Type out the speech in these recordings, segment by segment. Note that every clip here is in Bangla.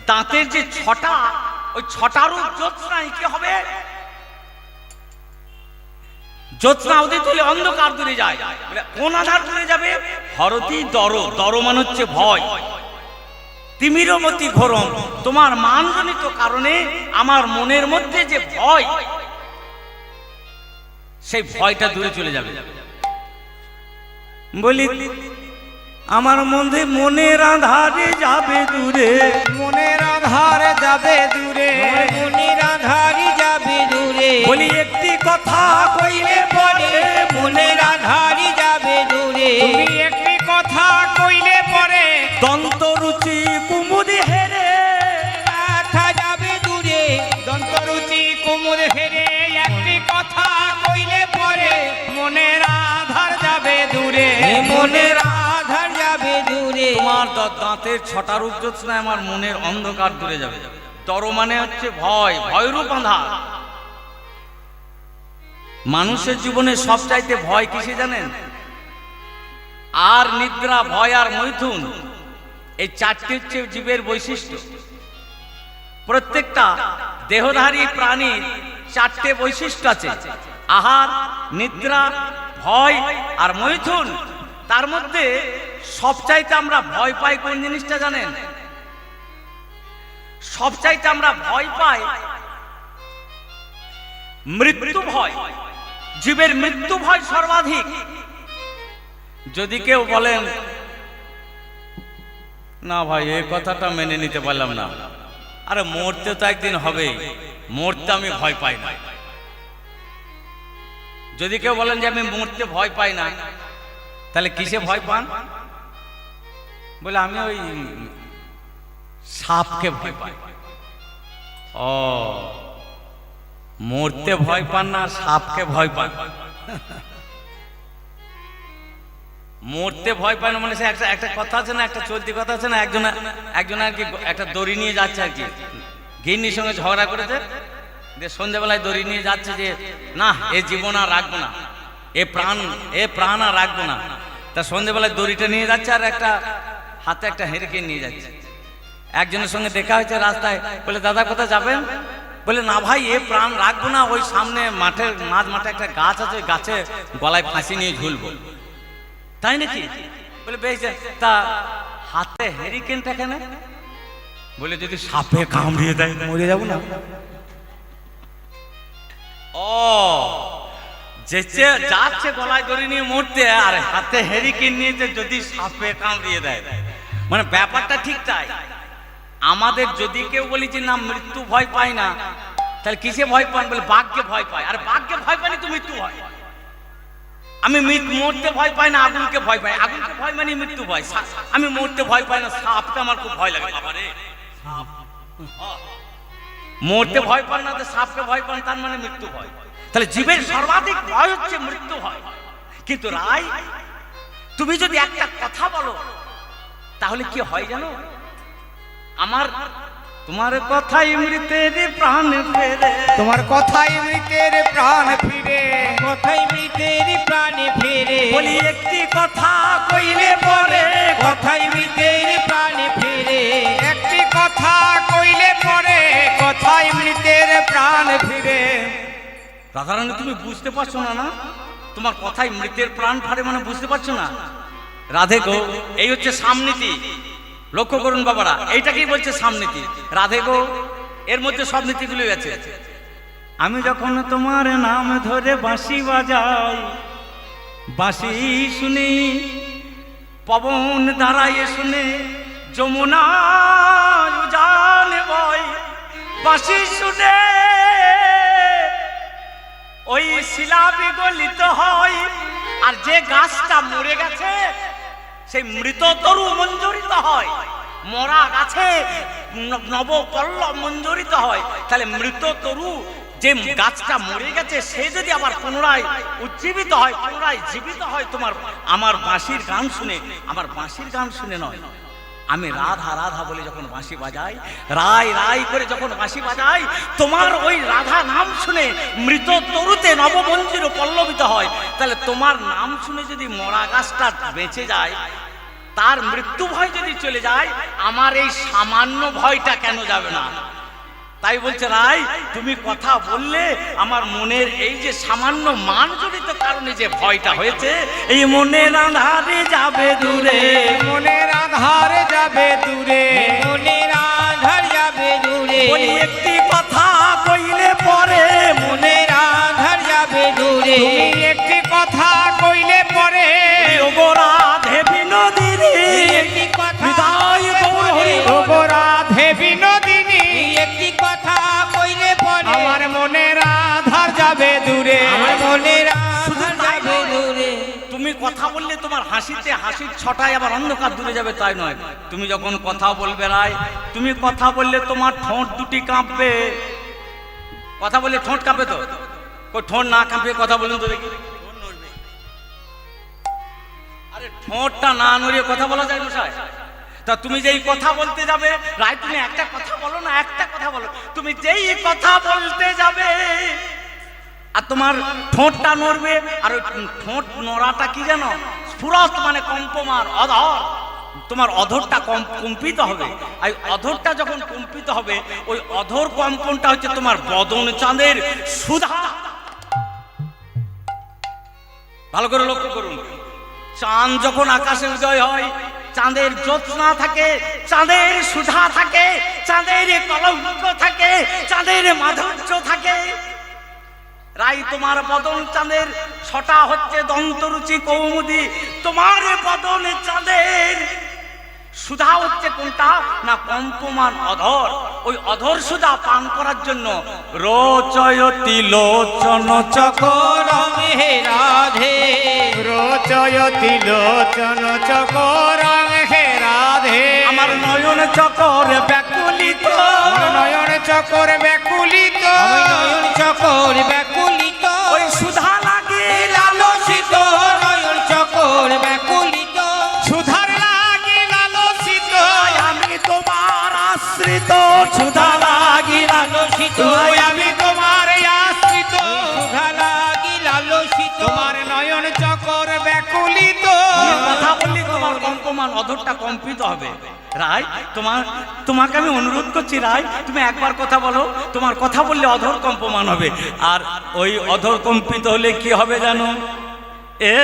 দাঁতের যে ছটা, ওই ছটারও জ্যোৎস্নায় কি হবে? জ্যোৎস্না উদিত হলে অন্ধকার দূরে যায়। কোন আধার দূরে যাবে? হরতি দর, দর মানে হচ্ছে ভয়। তিমিরমতি ঘোরম, তোমার মানজনিত কারণে আমার মনের মধ্যে যে ভয়, সেই ভয়টা দূরে চলে যাবে। বলি আমার মধ্যে মনের আধারে যাবে দূরে, মনের আধারে যাবে দূরে, মনের আধারে যাবে দূরে। বলি একটি কথা কইলে পরে মনের আধারে যাবে দূরে, তুমি একটি কথা কইলে পরে দন্ত রুচি কুমুদ হেরে ব্যথা যাবে দূরে, দন্তরুচি কুমুদ হেরে। একটি কথা কইলে পরে মনের আধার যাবে দূরে, মনের আধার যাবে দূরে। তোমার দাঁতের ছটা রূপ জ্যোৎস্নায় আমার মনের অন্ধকার দূরে যাবে। দর মানে হচ্ছে ভয়, ভয়রূপ আঁধার। মানুষের জীবনে সবচাইতে ভয় কিসে জানেন? আর নিদ্রা, ভয় আর মৈথুন, এই চারটি হচ্ছে জীবের বৈশিষ্ট্য। প্রত্যেকটা দেহধারী প্রাণীর চারটে বৈশিষ্ট্য আছে: আহার, নিদ্রা, ভয় আর মৈথুন। তার মধ্যে সবচাইতে আমরা ভয় পাই কোন জিনিসটা জানেন? সবচাইতে আমরা ভয় পাই মৃত্যু ভয়। জীবের মৃত্যু ভয় সর্বাধিক। যদি কেউ বলেন না ভাই এই কথাটা মেনে নিতে পারলাম না, আরে মরতে তো একদিন হবে, মরতে আমি ভয় পাই না। যদি কেউ বলেন যে আমি মরতে ভয় পাই না, তাহলে কিসে ভয় পান? বলে আমি ওই সাপকে ভয় পাই। ও, মরতে ভয় পান না, সাপকে ভয় পান। মরতে ভয় পায় না মানে সে একটা কথা আছে না, একটা চলতি কথা আছে না, একজন আর কি একটা দড়ি নিয়ে যাচ্ছে আর কি, গিন্নির সঙ্গে ঝগড়া করেছে, যে সন্ধ্যেবেলায় দড়ি নিয়ে যাচ্ছে যে না এ জীবন আর রাখবো না, এ প্রাণ আর রাখবো না। তা সন্ধ্যেবেলায় দড়িটা নিয়ে যাচ্ছে আর একটা হাতে একটা হেরিকেন নিয়ে যাচ্ছে। একজনের সঙ্গে দেখা হয়েছে রাস্তায়, বলে দাদা কোথায় যাবেন? বলে না ভাই এ প্রাণ রাখবো না, ওই সামনে মাঝ মাঠে একটা গাছ আছে, ওই গাছে গলায় ফাঁসি নিয়ে ঝুলবো। তাই নাকি? বলে বেশ, তা হাতে হেরিকেনটা কেন? বলে যদি সাপে কামড়িয়ে দেয় মরে যাবো না। ও, যাচ্ছে গলায় দড়ি নিয়ে মরতে, আর হাতে হেরিকেন নিয়েছে যদি সাপে কামড়িয়ে দেয়। মানে ব্যাপারটা ঠিক তাই। আমাদের যদি কেউ বলি যে না মৃত্যু ভয় পাই না, তাহলে কিসে ভয় পান? বলে বাঘকে ভয় পায়। আর বাঘকে ভয় পাইনি তো মৃত্যু হয়। আমি মরতে ভয় পাই না, আগুনকে ভয় পাই। আগুনকে ভয় মানে মৃত্যু ভয়। আমি মরতে ভয় পাই না, সাপকে আমার খুব ভয় লাগে। বাবারে, মরতে ভয় পান না, সাপকে ভয় পান, তার মানে মৃত্যু ভয়। তাহলে জীবের সর্বাধিক ভয় হচ্ছে মৃত্যু ভয়। কিন্তু রায়, তুমি যদি একটা কথা বলো তাহলে কি হয় জানো? তোমার কথাই মৃতের প্রাণ ফেরে, তোমার কথাই মৃতের প্রাণ ফিরে, কথাই মৃতের প্রাণ ফিরে। বলি একটি কথা কইলে পরে কথাই মৃতের প্রাণ ফিরে, একটি কথা কইলে পরে কথাই মৃতের প্রাণ ফিরে। রাধারানী তুমি বুঝতে পারছো না? না, তোমার কথাই মৃতের প্রাণ ফারে মানে বুঝতে পারছো না? রাধে গো, এই হচ্ছে সামনীতি। লক্ষ্য করুন বাবারা, এইটাকেই বলছে সামনীতি। রাধে গো, এর মধ্যে সব নীতিগুলো আছে। আমি যখন তোমার নাম ধরে বাঁশি বাজাই, বাঁশি শুনি পবন দাঁড়ায় শুনে, যমুনা উজান বয়, বাঁশি শুনে ওই শিলা বিগলিত হয়। আর যে গাছটা মরে গেছে সেই মৃত তরু মঞ্জরিত হয়। মরা গাছে নবপল্লব মঞ্জরিত হয়। তাহলে মৃত তরু, যে গাছটা মরে গেছে, সে যদি আবার পুনরায় উজ্জীবিত হয়, পুনরায় জীবিত হয় আমার বাঁশির গান শুনে। আমার বাঁশির গান শুনে নয়, আমি রাধা রাধা বলে যখন বাঁশি বাজাই, রাই রাই করে যখন বাঁশি বাজাই, তোমার ওই রাধা নাম শুনে মৃত তরুতে নবমঞ্জির পল্লবিত হয়। তাহলে তোমার নাম শুনে যদি মরা গাছটা বেঁচে যায়, তার মৃত্যু ভয় যদি চলে যায়, আমার এই সামান্য ভয়টা কেন যাবে না? তাই বলছে রাই, তুমি কথা বললে আমার মনের এই যে সামান্য মান জড়িত কারণে যে ভয়টা হয়েছে, এই মনের আধারে যাবে দূরে, মনের আধারে যাবে দূরে, মনের আধার যাবে দূরে। বলি একটি কথা কইলে পরে মনের আধার যাবে দূরে, একটি কথা কইলে পরে ওগো রাধে বিনোদিনী, একটি কথা হৃদয় গৌর হরি, ওগো রাধে বিনোদিনী, একটি কথা কইলে পরে আমার মনের আধার যাবে দূরে, আমার মনের আধার যাবে দূরে। তুমি কথা বললে তোমার হাসিতে হাসির ছটায় আবার অন্ধকার দূরে যাবে তাই নয়, তুমি যখন কথা বলবে রাই, তুমি কথা বললে তোমার ঠোঁট দুটি কাঁপবে। কথা বললে ঠোঁট কাঁপে তো? কই ঠোঁট না কাঁপে কথা বলুন তো দেখি। আরে ঠোঁটটা না নড়িয়ে কথা বলা যায় মশাই? তা তুমি যেই কথা বলতে যাবে রাই, তুমি একটা কথা বলো না, একটা কথা বলো। তুমি যেই কথা বলতে যাবে আর তোমার ঠোঁটটা নড়বে, আর ওই ঠোঁট নড়াটা কি জানো? স্ফুরত মানে কম্পমান, অধর। তোমার অধরটা কম্পিত হবে, আর অধরটা যখন কম্পিত হবে, ওই অধর কম্পনটা হচ্ছে তোমার বদন চাঁদের সুধা। ভালো করে লক্ষ্য করুন, চাঁদ যখন আকাশে উদয় হয়, চাঁদের জ্যোৎস্না থাকে, চাঁদের সুধা থাকে, চাঁদের কলঙ্ক থাকে, চাঁদের মাধুর্য থাকে। রাই, তোমার বদন চাঁদের ছটা হচ্ছে দন্তরুচি কৌমুদী, তোমার বদন চাঁদের সুধা হচ্ছে কোনটা না? কম্পমান অধর। ওই অধর সুধা পান করার জন্য রোচয়তি লোচন চকরং হে রাধে, রোচয়তি লোচন চকরং হে রাধে। আমার নয়ন চকর ব্যাকুলিত, নয়ন চকর ব্যাকুলিত, নয়ন চকর ব্যাকুলিত, ওই সুধা লাগে লালসিত, নয়ন চকর ব্যাকুলিত, সুধার লাগি লালসিত। আমি তোমার আশ্রিত, সুধা লাগি লালসিত, আমি তোমার আশ্রিত, সুধা লাগি লালসিত, তোমার নয়ন চকর ব্যাকুলিত। কথা বললি তোমার কম্পমান অধরটা কম্পিত হবে। রাই, তোমাকে আমি অনুরোধ করছি রাই, তুমি একবার কথা বলো, তোমার কথা বললে অধর কম্পমান হবে। আর ওই অধর কম্পিত হলে কি হবে জানো? এ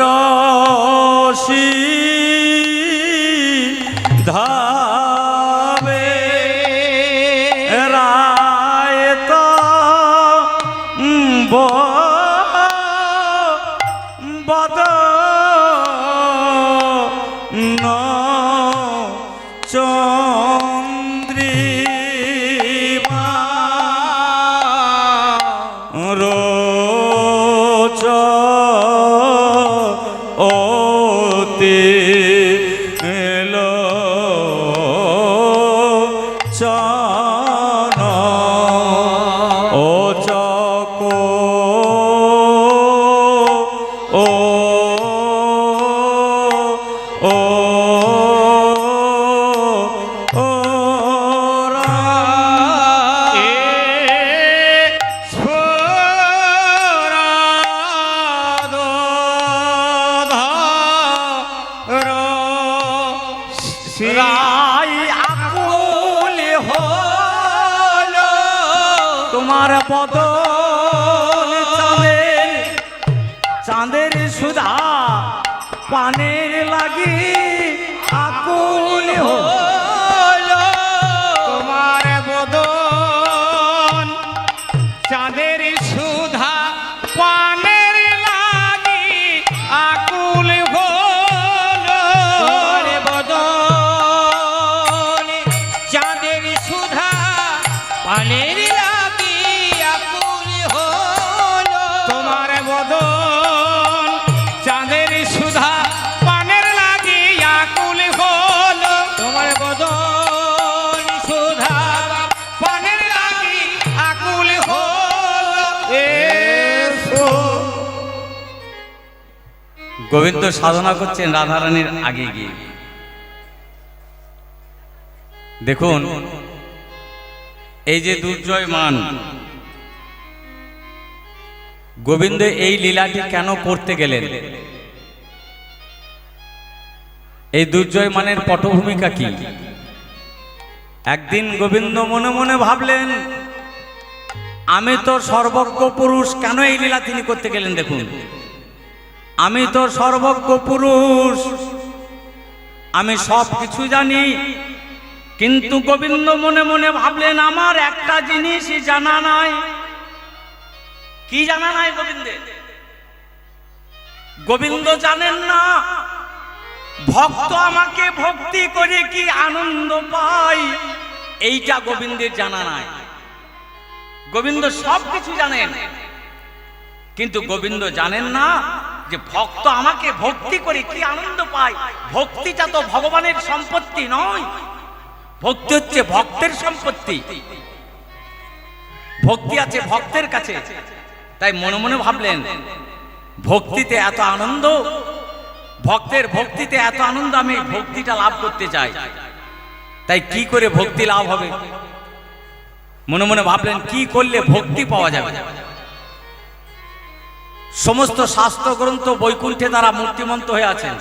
রশি ধাবে রায় তো বদ ন চন্দ্রিমা রোচ ওতে চন ও চক ও ও ও রা এ স্ফুরদ ধর রাই আকুল হলো তোমার বদন চাঁদের, চাঁদের সুধা পানের লাগি আকুল হলো তোমার বদন চাঁদের সুধা পানের লাগি আকুল হলো, তোমার বদন চাঁদের সুধা পানের লাগি আকুল হলো, তোমার বদন চাঁদের সুধা পানের লাগি আকুল হলো, তোমার বদন সুধা পানের লাগি আকুল হলো। এসো গোবিন্দ সাধনা করছেন রাধারানীর আগে গিয়ে। দেখুন, এই যে দুর্জয়মান গোবিন্দ এই লীলাটি কেন করতে গেলেন, এই দুর্জয়মানের পটভূমিকা কি? একদিন গোবিন্দ মনে মনে ভাবলেন, আমি তো সর্বজ্ঞ পুরুষ, কেন এই লীলা তিনি করতে গেলেন? দেখুন, আমি তো সর্বজ্ঞ পুরুষ, আমি সব কিছু জানি, কিন্তু গোবিন্দ মনে মনে ভাবলেন, আমার একটা জিনিসই জানা নাই। কি জানা নাই গোবিন্দের? গোবিন্দ জানেন না ভক্ত আমাকে ভক্তি করে কি আনন্দ পায়, এইটা গোবিন্দের জানা নাই। গোবিন্দ সব কিছু জানেন, কিন্তু গোবিন্দ জানেন না যে ভক্ত আমাকে ভক্তি করে কি আনন্দ পায়। ভক্তিটা তো ভগবানের সম্পত্তি নয়, ভক্তি হচ্ছে ভক্তের সম্পত্তি, ভক্তি আছে ভক্তের কাছে। তাই মনে মনে ভাবলেন, ভক্তিতে এত আনন্দ, ভক্তের ভক্তিতে এত আনন্দ, আমি ভক্তিটা লাভ করতে চাই। তাই কি করে ভক্তি লাভ হবে? মনে মনে ভাবলেন, কি করলে ভক্তি পাওয়া যাবে। সমস্ত শাস্ত্র গ্রন্থ বৈকুণ্ঠে তারা মূর্তিমন্ত হয়ে আছেন,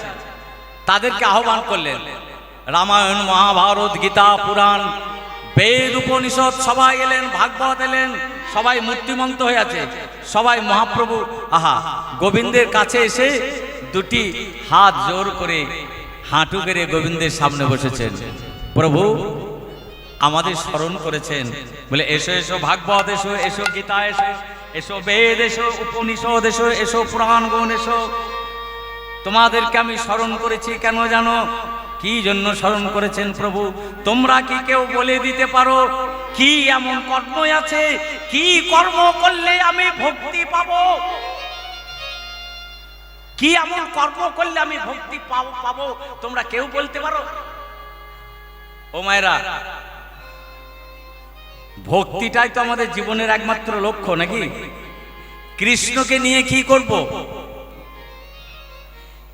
তাদেরকে আহ্বান করলেন। রামায়ণ, মহাভারত, গীতা, পুরাণ, বেদ, উপনিষদ সবাই এলেন, ভাগবত এলেন, সবাই মূর্তিমন্ত হয়ে আছে। সবাই মহাপ্রভু গোবিন্দের কাছে এসে দুটি হাত জোর করে হাঁটু গেড়ে গোবিন্দের সামনে বসেছেন। প্রভু আমাদের স্মরণ করেছেন, বলে এসো এসো ভাগবত, এসো এসো গীতা, এসো এসো বেদ, এসো উপনিষদ, এসো এসো পুরাণ গুণ, এসো। তোমাদেরকে আমি স্মরণ করেছি কেন জানো? কি জন্য স্মরণ করেছেন প্রভু? তোমরা কি কেউ বলে দিতে পারো কি এমন কর্ম আছে, কি কর্ম করলে আমি ভক্তি পাবো? কি এমন কর্ম করলে আমি ভক্তি পাবো? তোমরা কেউ বলতে পারো? ও মায়েরা, ভক্তিটাই তো আমাদের জীবনের একমাত্র লক্ষ্য, নাকি? কৃষ্ণকে নিয়ে কি করব?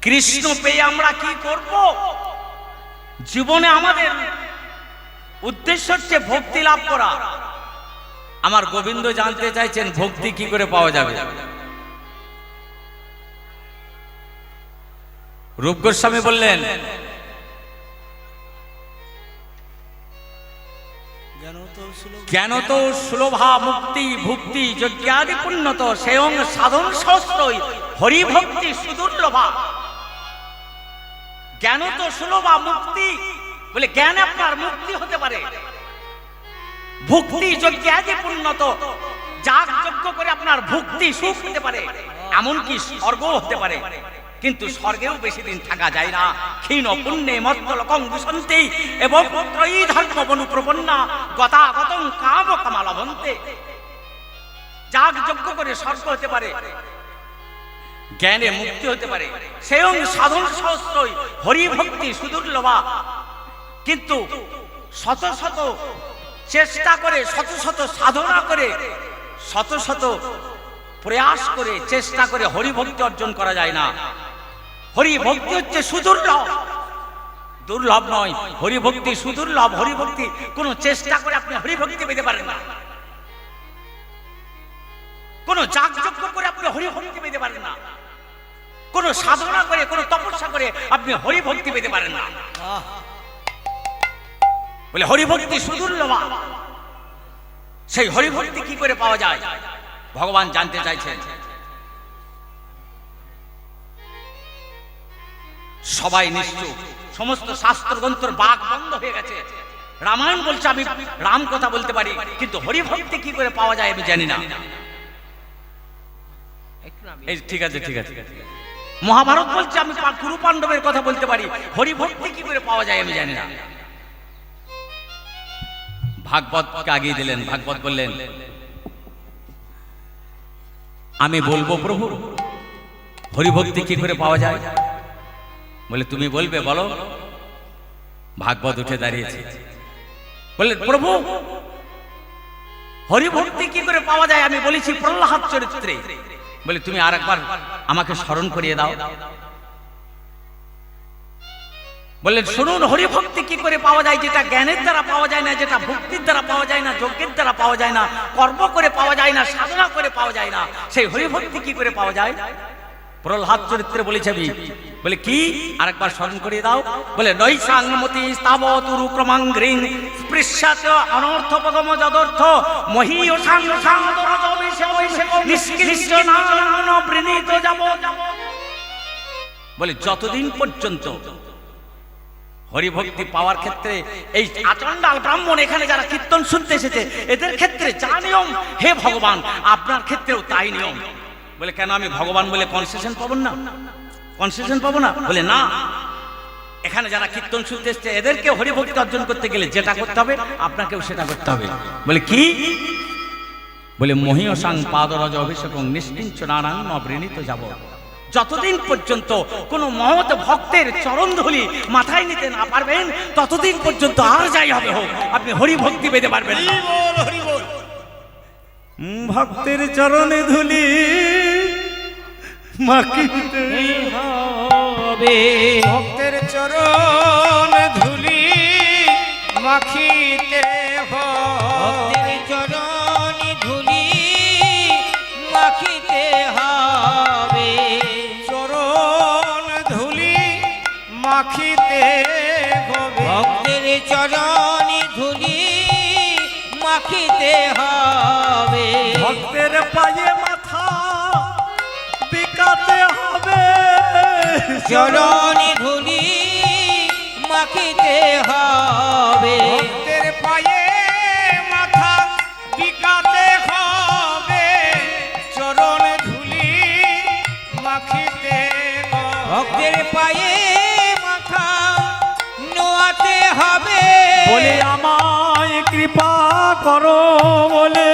কৃষ্ণ পেয়ে আমরা কি করব? জীবনে আমাদের উদ্দেশ্য হচ্ছে ভক্তি লাভ করা। আমার গোবিন্দ জানতে চাইছেন ভক্তি কি করে পাওয়া যাবে। রূপ গোস্বামী বললেন, জ্ঞান তো সুলভা মুক্তি ভুক্তি যজ্ঞাদি পুণ্যত সেয়ং সাধন সহস্রই হরিভক্তি সুদুর্লভা। জ্ঞান তো সুলভা মুক্তি, বলে জ্ঞান আপনার মুক্তি হতে পারে। ভুক্তি যজ্ঞাদি পুণ্যত, যাগ যজ্ঞ করে আপনার ভুক্তি সুখ হতে পারে, এমনকি স্বর্গ হতে পারে। কিন্তু স্বর্গেও বেশি দিন থাকা যায় না। ক্ষীণ পুণ্যে মত্তলকং দুষন্তি এবং ত্রয়ী ধর্ম বনুপ্রপন্না গতাগতং কাম কামালভন্তে। যাগ যজ্ঞ করে স্বর্গ হতে পারে, জ্ঞানে মুক্তি হতে পারে। সেয়ং সাধন সহস্রই হরিভক্তি সুদুর্লভা। কিন্তু শত শত চেষ্টা করে, শত শত সাধনা করে, শত শত প্রয়াস করে, চেষ্টা করে হরিভক্তি অর্জন করা যায় না। হরিভক্তি হচ্ছে সুদুর্লভ, দুর্লভ নয়। হরিভক্তি সুদুর্লভ। হরিভক্তি কোনো চেষ্টা করে আপনি হরিভক্তি পেতে পারেন না, কোনো যাগযজ্ঞ করে আপনি হরিভক্তি পেতে পারেন না, কোনো সাধনা করে, কোনো তপস্যা করে আপনি হরিভক্তি পেতে পারেন না। বলে হরিভক্তি সুদুর্লভ। সেই হরিভক্তি কি করে পাওয়া যায় ভগবান জানতে চাইছেন। সবাই নিশ্চুপ, সমস্ত শাস্ত্র গ্রন্থের বাক বন্ধ হয়ে গেছে। রামায়ণ বলছে আমি রাম কথা বলতে পারি, কিন্তু হরিভক্তি কি করে পাওয়া যায় আমি জানি না। এই ঠিক আছে, ঠিক আছে। মহাভারত বলছে আমি কুরু পাণ্ডবের কথা বলতে পারি, হরিভক্তি কি করে পাওয়া যায় আমি জানি না। ভাগবতকে আগিয়ে দিলেন। ভাগবত বললেন, আমি বলবো প্রভু হরিভক্তি কি করে পাওয়া যায়। বলে তুমি বলবে, বলো। ভাগবত উঠে দাঁড়িয়েছে, বলে প্রভু হরিভক্তি কি করে পাওয়া যায় আমি বলেছি প্রহ্লাদ চরিত্রে। বলে তুমি আরেকবার আমাকে স্মরণ করিয়ে দাও। বললেন শুনুন, হরিভক্তি কি করে পাওয়া যায়? যেটা জ্ঞানের দ্বারা পাওয়া যায় না, যেটা ভক্তির দ্বারা পাওয়া যায় না, যজ্ঞের দ্বারা পাওয়া যায় না, কর্ম করে পাওয়া যায় না, সাধনা করে পাওয়া যায় না, সেই হরিভক্তি কি করে পাওয়া যায়? প্রহ্লাদ চরিত্রে বলেছে বলে কি, আরেকবার স্মরণ করিয়ে দাও। বলে নৈসাংমতি স্তাবত রুক্রমাংগ্রিং স্পৃশ্যাত অনর্থপগম যদর্থ মহীয় সাঙ্গ সাঙ্গ নিষ্কৃষ্ট নাম বৃণীত যাব। বলে যতদিন পর্যন্ত হরিভক্তি পাওয়ার ক্ষেত্রে এই আচণ্ডাল ব্রাহ্মণ এখানে যারা কীর্তন শুনতে এসেছে এদের ক্ষেত্রে যা নিয়ম, হে ভগবান আপনার ক্ষেত্রেও তাই নিয়ম। বলে কেন, আমি ভগবান বলে কনসেশন পাবো না? কনসেশন পাবো না? বলে না, এখানে যারা কীর্তন শুনতে এসেছে এদেরকে হরিভক্তি অর্জন করতে গেলে যেটা করতে হবে আপনাকেও সেটা করতে হবে। বলে কি? বলে মহীয়সাং পাদরজ অভিষেকং নিষ্কিঞ্চ নানাং নবৃণীত যাব। যতদিন পর্যন্ত কোন মহৎ ভক্তের চরণধূলি মাথায় নিতে না পারবেন ততদিন পর্যন্ত আর যাই হবে হোক আপনি হরিভক্তি পেতে পারবেন না। ভক্তের চরণে ধুলি মাখিতে হবে, ভক্তের চরণ ধুলি মাখিতে হবে, চরণ ধুলি মাখিতে হবে, চরণ ধুলি মাখিতে হবে, ভক্তের চরণ ধুলি মাখিতে হবে, ভক্তের পায়ে মাথা বিকাতে হবে, চরণ ধুলি মাখিতে হবে, ভক্তের পায়ে মাথা বিকাতে হবে, চরণ ধুলি মাখিতে হবে, ভক্তের পায়ে মাথা নোয়াতে হবে। বলে আমায় কৃপা করো বলে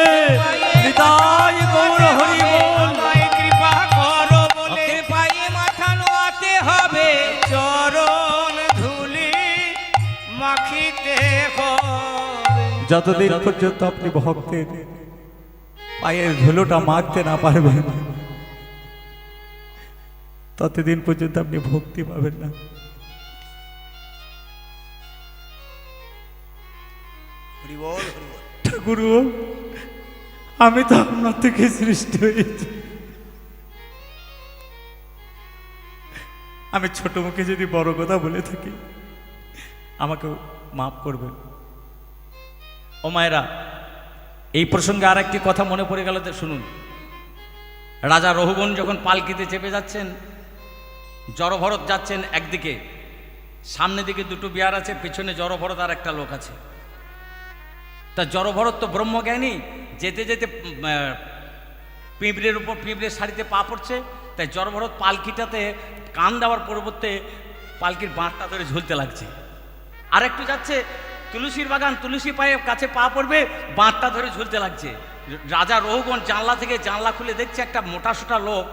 হৃদয় গৌর হরি বল, আমায় কৃপা করো বলে পায়ে মাথা নোয়াতে হবে, চরণ ধুলি মাখিতে হবে। যতদিন পর্যন্ত আপনি ভক্তের পায়ের ধুলোটা মাখতে না পারবেন ততদিন পর্যন্ত আপনি ভক্তি পাবেন না। ঠাকুর আমি তো আপনার থেকে সৃষ্টি হয়েছি, আমি ছোট মুখে যদি বড় কথা বলে থাকি আমাকে মাফ করবেন। ও মায়েরা, এই প্রসঙ্গে আর একটি কথা মনে পড়ে গেল, তো শুনুন। রাজা রঘুগণ যখন পালকিতে চেপে যাচ্ছেন, জড়ভরত যাচ্ছেন একদিকে, সামনের দিকে দুটো বিহার আছে, পেছনে জড়ভরত আর একটা লোক আছে। তা জড়ভরত তো ব্রহ্মজ্ঞানী, যেতে যেতে পিঁপড়ের উপর পিঁপড়ের শাড়িতে পা পড়ছে, তাই জড়ভরত পালকিটাতে কান দেওয়ার পরিবর্তে পালকির বাঁটটা ধরে ঝুলতে লাগছে। আর একটু যাচ্ছে তুলসীর বাগান, তুলসী পায়ে কাছে পা পড়বে, বাঁটটা ধরে ঝুলতে লাগছে। রাজা রঘুগণ জানলা থেকে জানলা খুলে দেখছে একটা মোটাসোটা লোক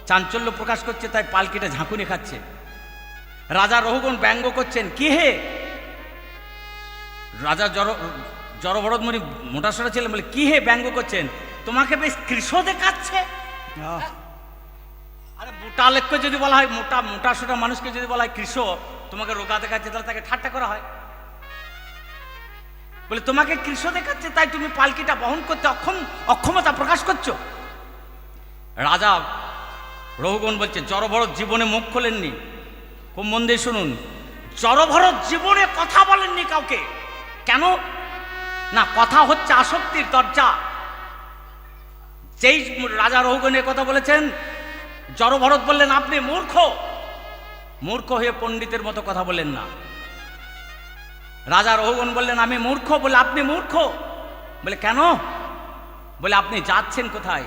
চাঞ্চল্য প্রকাশ করছে, তাই পালকিটা ঝাঁকুনি খাচ্ছে। রাজা রঘুগণ ব্যঙ্গ করছেন, কি হে? রাজা জড়ভরত মুনি মোটাসোটা ছিলেন, বলে কি হে ব্যঙ্গ করছেন? তোমাকে বেশ কৃষ দেখাচ্ছে। আরে মোটা লেখকে যদি বলা হয়, মোটাসোটা মানুষকে যদি বলা হয় কৃষ, তোমাকে রোগা দেখাচ্ছে, তাহলে তাকে ঠাট্টা করা হয়। বলে তোমাকে কৃষ দেখাচ্ছে তাই তুমি পালকিটা বহন করতে অক্ষমতা প্রকাশ করছো। রাজা রঘুগণ বলছে, জড়ভরত জীবনে মুখ খোলেননি। খুব মন দিয়ে শুনুন, জড়ভরত জীবনে কথা বলেননি কাউকে। কেন না? কথা হচ্ছে আসক্তির দরজা। যেই রাজা রঘুগণের কথা বলেছেন, জড়ভরত বললেন আপনি মূর্খ। মূর্খ হয়ে পণ্ডিতের মতো কথা বলেন না। রাজা রঘুগণ বললেন আমি মূর্খ। বলে আপনি মূর্খ? বলে কেন? বলে আপনি যাচ্ছেন কোথায়?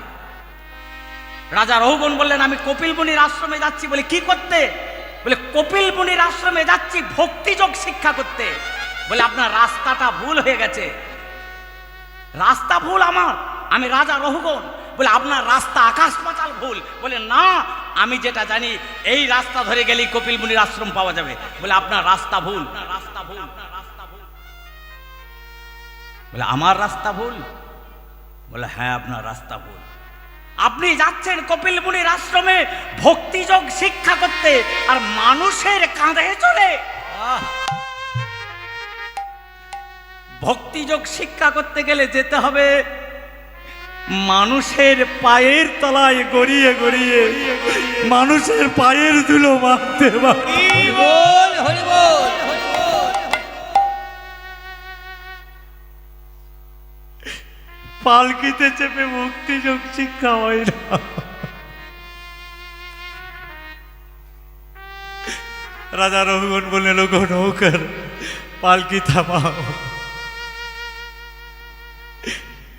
রাজা রঘুগণ বললেন আমি কপিল মুনির আশ্রমে যাচ্ছি। বলে কি করতে? বলে কপিল মুনির আশ্রমে যাচ্ছি ভক্তিযোগ শিক্ষা করতে। বলে আপনার রাস্তাটা ভুল হয়ে গেছে। রাস্তা ভুল আমার? আমি রাজা রঘুগণ। বলে আপনার রাস্তা আকাশ পাতাল ভুল। বলে না, আমি যেটা জানি এই রাস্তা ধরে গেলেই কপিল মুনির আশ্রম পাওয়া যাবে। বলে আপনার রাস্তা ভুল। রাস্তা ভুল। বলে আমার রাস্তা ভুল? বলে হ্যাঁ, আপনার রাস্তা ভুল। আপনি যাচ্ছেন কপিল মুনির আশ্রমে ভক্তিযোগ শিক্ষা করতে, আর মানুষের কাঁধে চড়ে ভক্তিযোগ শিক্ষা করতে গেলে যেতে হবে মানুষের পায়ের তলায় গড়িয়ে গড়িয়ে মানুষের পায়ের ধুলো মাখতে বল হরি বল। পালকিতে চেপে ভক্তিযোগ শিক্ষা হয় না। রাজা রঘুগণ বললেন, ওগো নৌকার পালকি থামাও।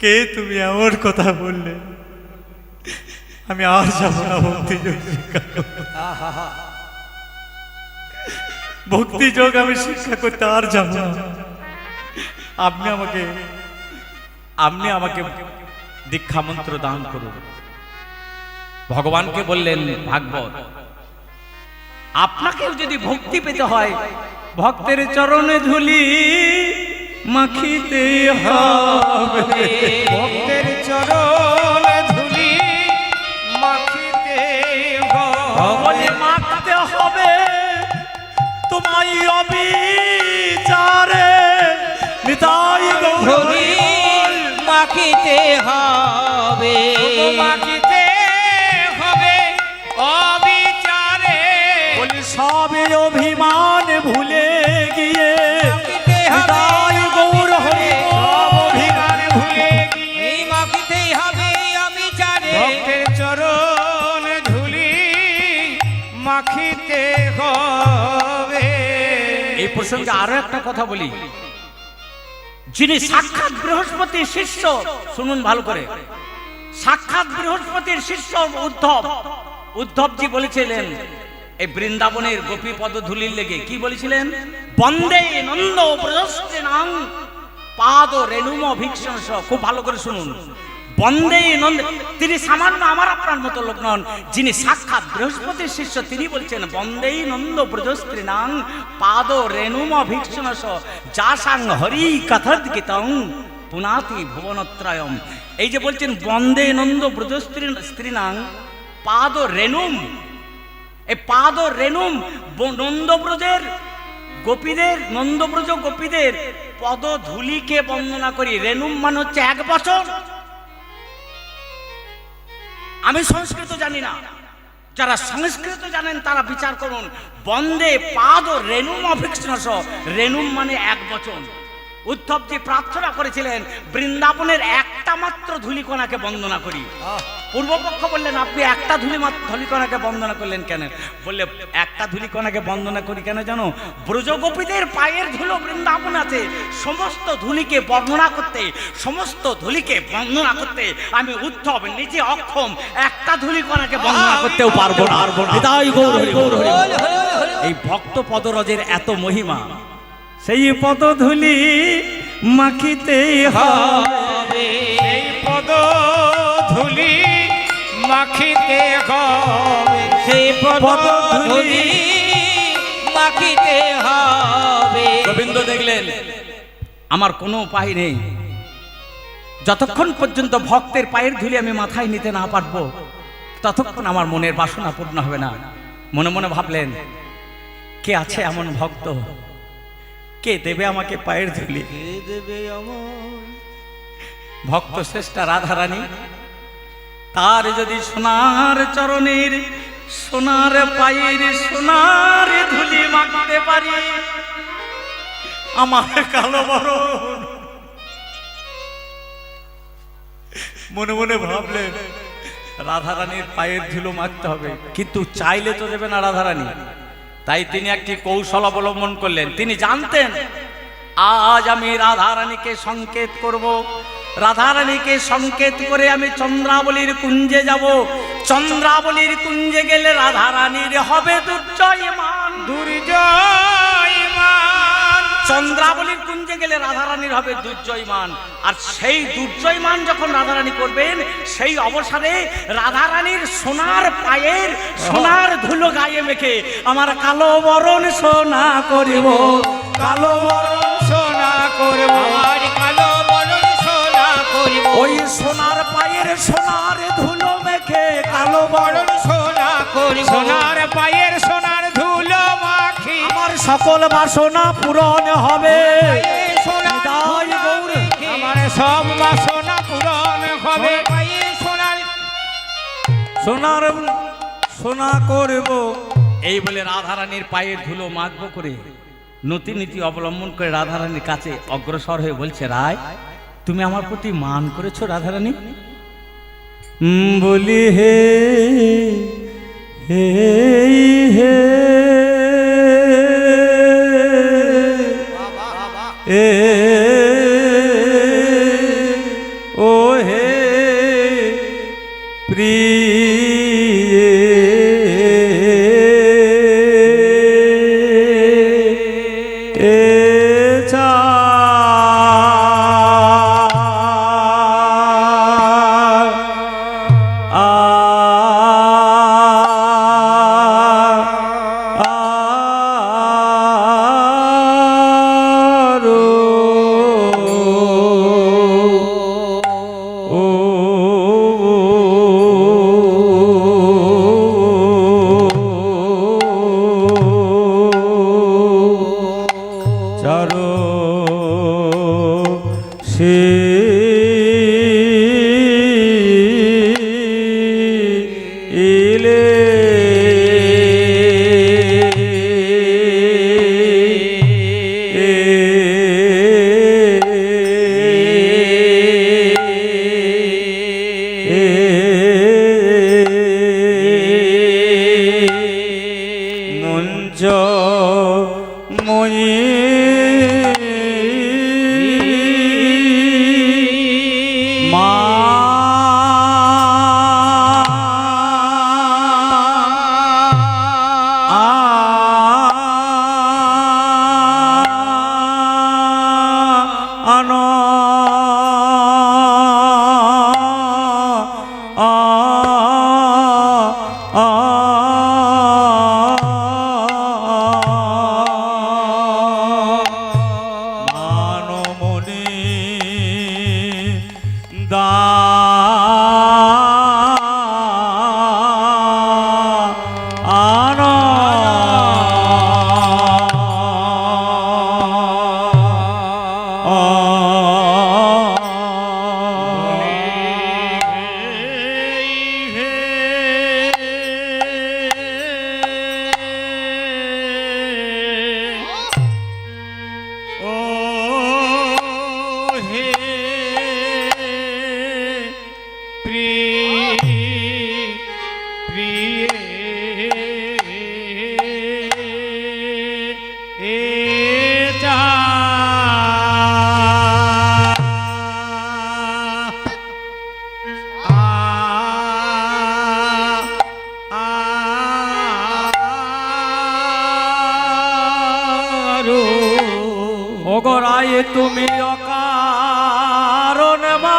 কে তুমি এমন কথা বললে? আমি আর যাব না ভক্তিযোগ শিক্ষা করতে। ভক্তিযোগ আমি শিক্ষা করতে আর যাব না। আপনি আমাকে দীক্ষা মন্ত্র দান করুন। ভগবানকে বললেন ভাগবত, আপনাকেও যদি ভক্তি পেতে হয় ভক্তের চরণে ধুলি মাখিতে হবে। ভক্তের চরণ ধুলি মাখিতে হবে, মাখতে হবে তোমায় অবিচারে নিতাই ধুলি মাখিতে হবে, মাখিতে হবে অবিচারে। বলি সবে অভিমান ভুলে গিয়ে নিতাই গৌর হরি সব অভিমান ভুলে গিয়ে মাখিতে হবে অবিচারে। ভক্তের চরণ ধুলি মাখিতে হবে। এই প্রসঙ্গে আরো একটা কথা বলি। যিনি সাক্ষাৎ বৃহস্পতির শিষ্য, শুনুন ভালো করে, সাক্ষাৎ বৃহস্পতির শিষ্য উদ্ধবজি বলেছিলেন এই বৃন্দাবনের গোপী পদধূলির লেগে কি বলেছিলেন? বন্দে নন্দ ব্রজস্ত্রীণাং পাদ রেণুম ভীক্ষণ। খুব ভালো করে শুনুন, বন্দে নন্দ। তিনি সামান্য আমার আপনার মতো লোক নন, যিনি সাক্ষাৎ বৃহস্পতির শিষ্য তিনি বলছেন বন্দেই নন্দ ব্রজস্ত্রীণাং পাদ রেণুম ভীক্ষণ যাসাং হরি কথদ গীতং পুনাতি ভুবনত্রয়ম। এই যে বলছেন বন্দে নন্দ ব্রজস্ত্রীণাং পাদ রেণুম, এই পাদ রেণুম নন্দব্রজের গোপীদের, নন্দব্রজ গোপীদের পদধূলিকে বন্দনা করি। রেণুম মানে হচ্ছে 1 বছর। আমি সংস্কৃত জানি না, যারা সংস্কৃত জানেন তারা বিচার করুন। বন্দে পাদ রেণুম অভিক্ষণস, রেণুম মানে 1 বছর। উদ্ধবজি প্রার্থনা করেছিলেন বৃন্দাবনের একটা মাত্র ধূলিকণাকে বন্দনা করি। পূর্বপক্ষ বললেন আপনি একটা ধূলিকণাকে বন্দনা করলেন কেন? বললে একটা ধূলিকণাকে বন্দনা করি কেন জানো? ব্রজগোপীদের পায়ের ধুলো বৃন্দাবন আছে, সমস্ত ধূলিকে বর্ণনা করতে, সমস্ত ধূলিকে বন্দনা করতে আমি উদ্ধব নিজে অক্ষম, একটা ধূলিকণাকে বন্দনা করতেও পারবো না। হৃদয় গৌর হরি গৌর হরি। এই ভক্ত পদরজের এত মহিমা, সেই পদধূলি মাখিতে হবে, সেই পদধূলি মাখিতে হবে, সেই পদধূলি মাখিতে হবে। গোবিন্দ দেখলেন আমার কোনো উপায় নেই, যতক্ষণ পর্যন্ত ভক্তের পায়ের ধুলি আমি মাথায় নিতে না পারবো ততক্ষণ আমার মনের বাসনা পূর্ণ হবে না। মনে মনে ভাবলেন কে আছে এমন ভক্ত, কে দেবে আমাকে পায়ের ধুলি? ভক্ত শ্রেষ্ঠা রাধারানী, তার যদি সোনার চরণের সোনার পায়ের সোনার ধুলি মাখতে পারি, আমার কালো বরণ। মনে মনে ভাবলেন রাধারানীর পায়ের ধুলো মাখতে হবে, কিন্তু চাইলে তো দেবে না রাধারানী। তাই তিনি একটি কৌশল অবলম্বন করলেন। তিনি জানতেন আজ আমি রাধারানীকে সংকেত করব, রাধারানীকে সংকেত করে আমি চন্দ্রাবলীর কুঞ্জে যাব। চন্দ্রাবলীর কুঞ্জে গেলে রাধারানীর হবে দুর্জয়মান, দুর্জয়মান। চন্দ্রাবলীর কুঞ্জে গেলে রাধারানীর হবে দুর্জয়মান। আর সেই দুর্জয়মান যখন রাধারানী করবেন, সেই অবসরে রাধারানীর সোনার পায়ের সোনার ধুলো গায়ে মেখে আমার কালো বরণ সোনা করিব, কালো বরণ সোনা করব, আর কালো বরণ সোনা করব। ওই সোনার পায়ের সোনার ধুলো মেখে কালো বরণ সোনা করব, সোনার পায়ের সোনার ধুলো মাখি আমার সকল বাসনা পূরণ হবে। সোনার তাই গৌর আমার সব বাসনা পূরণ হবে। সোনার সোনা করব এই বলে রাধারানীর পায়ের ধুলো মাখবো করে নতি নীতি অবলম্বন করে রাধারানীর কাছে অগ্রসর হয়ে বলছে, রায় তুমি আমার প্রতি মান করেছো রাধারানী? বলি হে হে হে এ ও হে প্রিয়ে এ চা চারো সে ইলে মঞ্চ মই মা আনো ওগরায় তুমি অকারণ মা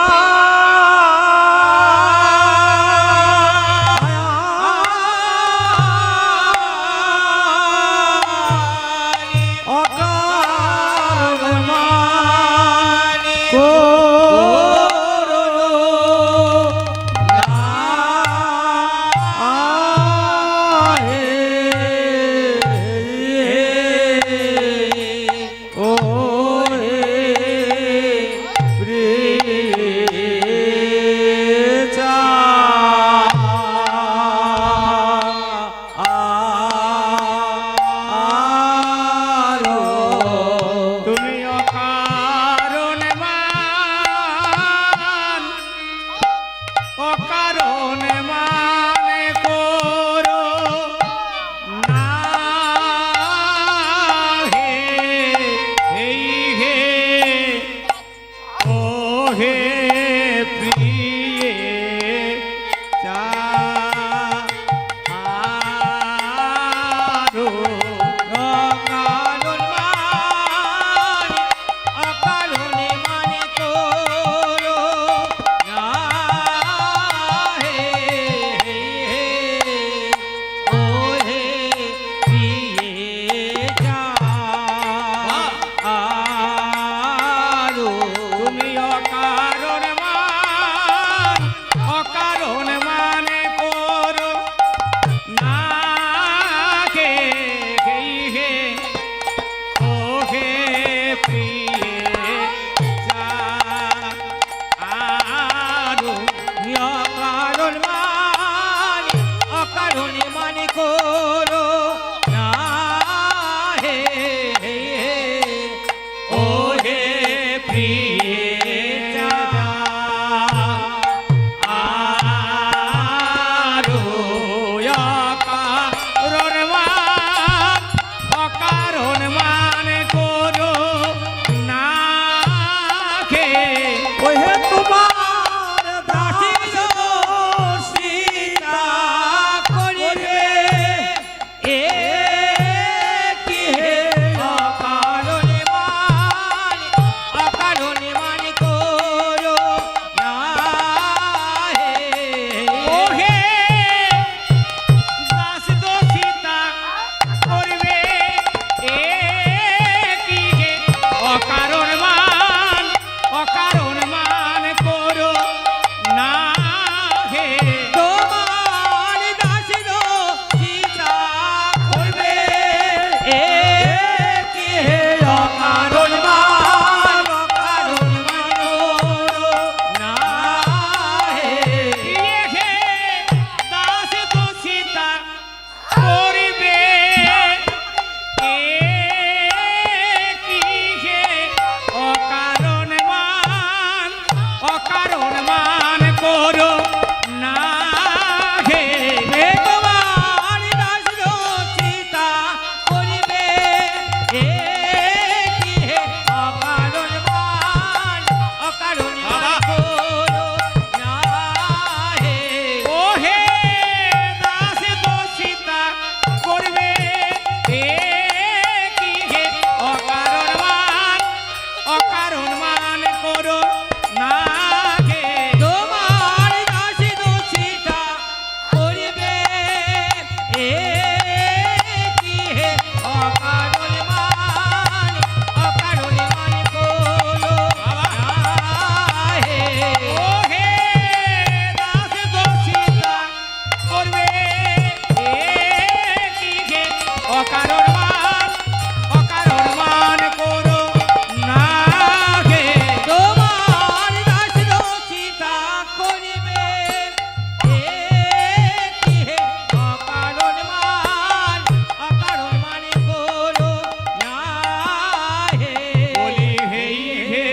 অকারণ মা অকারণ মানে করো না হে হে হে। ও হে প্রিয় আরো অকারণ মানে করো না হে। ওহে তোমার দাসী সীতা করিবে এ কি হে অকারণ মানে করো না হে। ও হে দাস তো সীতা করিবে এ কি হে অকারণ মান করো না হে। তোমার দাসী তো সীতা করবে এ কি হে অকারণ মান করো না হে। হে দাস তো সীতা করিবে এ কি হে অকারণ মান করো না হে। তোমার দাস তো সীতা করিবে এ কি হে অকারণ মান করো না হে। ও হে দাস তো সীতা করবে এ কি হে অকারণ মান করো না হে। তোমার দাস তো সীতা করবে এ কি হে অকারণ মান করো না হে। ও হে দাস তো সীতা করবে এ কি হে অকারণ মান করো না হে। তোমার দাস তো সীতা করিবে এ কি হে অকারণ মান করো না হে। বলি হে হে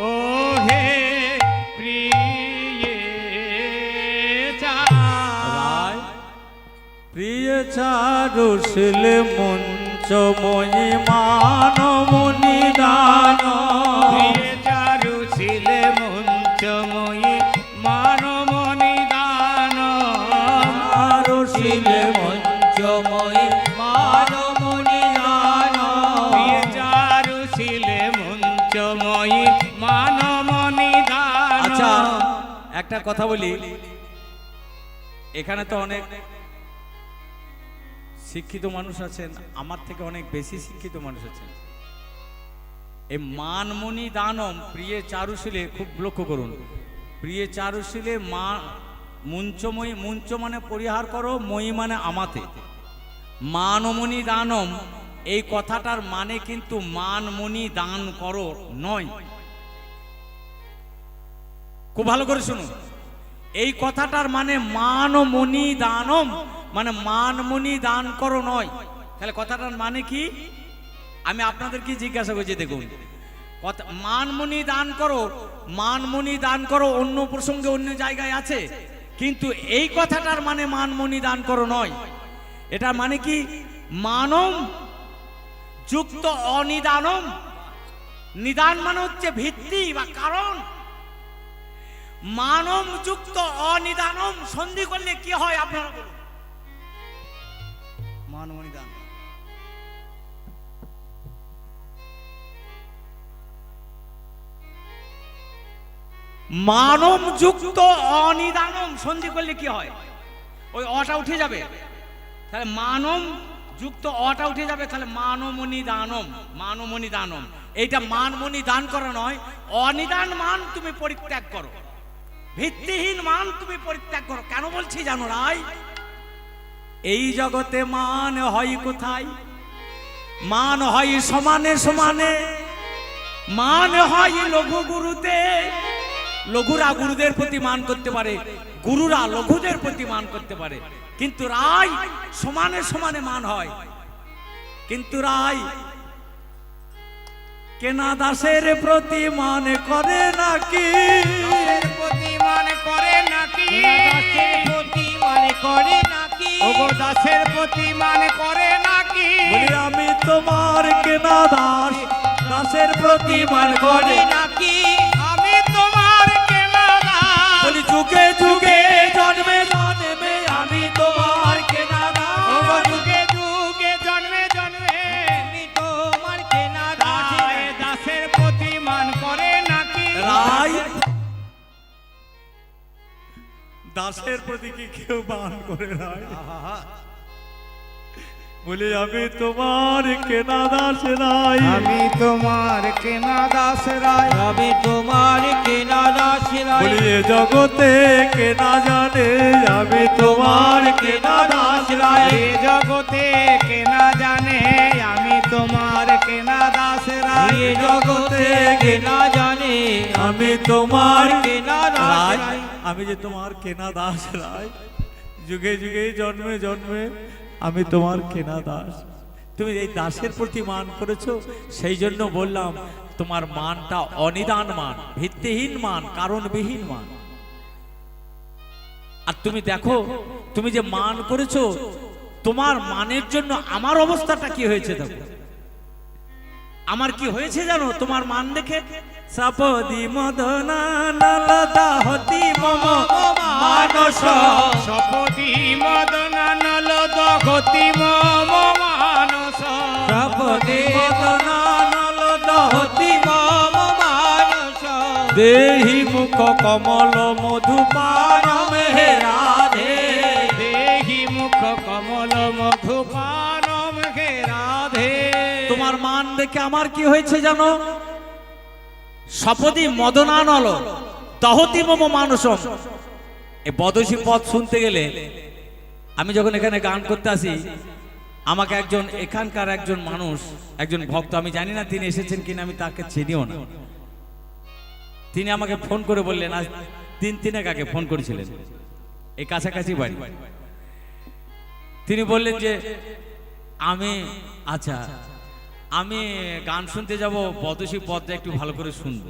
ও হে প্রিয় রায় প্রিয় চারুশীল মঞ্চময়ী মানমণি দান প্রিয় চারুশীলে মঞ্চময়ী মানমণি দান। চারুশীল মঞ্চময়ী মানমণি দান প্রিয় চারুশীলে মঞ্চময়ী মানমণি দান। আচ্ছা একটা কথা বলি, এখানে তো অনেক শিক্ষিত মানুষ আছেন, আমার থেকে অনেক বেশি শিক্ষিত মানুষ আছেন। এই মানমণি দানম প্রিয় চারুশীলে খুব লক্ষ্য করুন। প্রিয় চারুশীলে মা মুঞ্চময়ী, মুঞ্চ মানে পরিহার করো, মই মানে আমাতে। মানমণি দানম এই কথাটার মানে কিন্তু মানমণি দান করো নয়। খুব ভালো করে শুনুন, এই কথাটার মানে মানমণি দানম মানে মানমণি দান করো নয়। তাহলে কথাটার মানে কি? আমি আপনাদেরকে জিজ্ঞাসা করছি, দেখুন কথা মানমণি দান করো, মানমণি দান করো অন্য প্রসঙ্গে অন্য জায়গায় আছে, কিন্তু এই কথাটার মানে মানমণি দান করো নয়। এটা মানে কি? মানম যুক্ত অনিদানম। নিদান মানে হচ্ছে ভিত্তি বা কারণ। মানম যুক্ত অনিদানম সন্ধি করলে কি হয় আপনারা বলুন? মানমণি দান। মানম যুক্ত অনিদানম সন্ধি করলে কি হয়? ওই অটা উঠে যাবে, তাহলে মানম যুক্ত অটা উঠে যাবে, তাহলে মানমণি দানম। মানমণি দানম এইটা মানমণি দান করা নয়। অনিদান মান তুমি পরিত্যাগ করো, ভিত্তিহীন মান তুমি পরিত্যাগ করো। কেন বলছি জানো রাই? এই জগতে মান হয় কোথায়? মান হয় সমানে সমানে, মান হয় লঘু গুরুতে, লঘুরা গুরুদের প্রতি মান করতে পারে, গুরুরা লঘুদের প্রতি মান করতে পারে, কিন্তু রায় সমানে সমানে মান হয়। কিন্তু রায় কেনা দাসের প্রতি মান করে নাকি? দাসের প্রতি মান করে নাকি? দাসের প্রতি মান করে নাকি? ওগো দাসের প্রতি মান করে নাকি? বলি আমি তোমার কেনা দাস, দাসের প্রতি মান করে নাকি? আমি তোমার কেনা দাস। বলি যুগে যুগে জন্মে জন্মে আমি তোমার কেনা দাস। ওগো যুগে যুগে জন্মে জন্মে আমি তোমার কেনা দাস। দাসের প্রতি মান করে নাকি? রায় দাসের প্রতি কি কেউ মান করে? রায় বলি আমি তোমার কেনা দাস রায়। আমি তোমার কেনা দাস রায়। আমি তোমার কেনা দাস রায়। বলি এ জগতে কেনা জানে আমি তোমার কেনা দাস রায়। এ জগতে কেনা জানে আমি তোমার কেনা দাস রায়। এ জগতে কেনা জানে আমি তোমার কেনা দাস রায়। রায়। আমি যে তোমার কেনা দাস রায়, যুগে যুগে জন্মে জন্মে আমি তোমার কেনা দাস। তুমি এই দাসের প্রতি মান করেছো, সেই জন্য বললাম তোমার মানটা অনিদান মান, ভিত্তিহীন মান, কারণবিহীন মান। আর তুমি দেখো তুমি যে মান করেছো, তোমার মানের জন্য আমার অবস্থাটা কি হয়েছে দেখো। আমার কি হয়েছে জানো তোমার মান দেখে? সপদি মদনা নলদা হতি মম মানস। সপদি মদনা নলদা হতি মম মানস। সপদি মদনা নলদা হতি মম মানস। দেহি মুখ কমল মধুপানম হে রাধে। দেহি মুখ কমল মধুপানম হে রাধে। তোমার মান দেখে আমার কি হয়েছে জানো? সপদি মদনানল দহতি মম মানসম। এই বদসী পদ শুনতে গেলে আমি যখন এখানে গান করতে আসি, আমাকে একজন এখানকার একজন মানুষ, একজন ভক্ত, আমি জানি না তিনি এসেছেন কিনা, আমি তাকে চিনিও না, তিনি আমাকে ফোন করে বললেন, আজ দিন তিনেক আগে ফোন করেছিলেন, এই কাছাকাছি বাড়ি। তিনি বললেন যে আমি গান শুনতে যাব, বদসী পদটা একটু ভালো করে শুনব।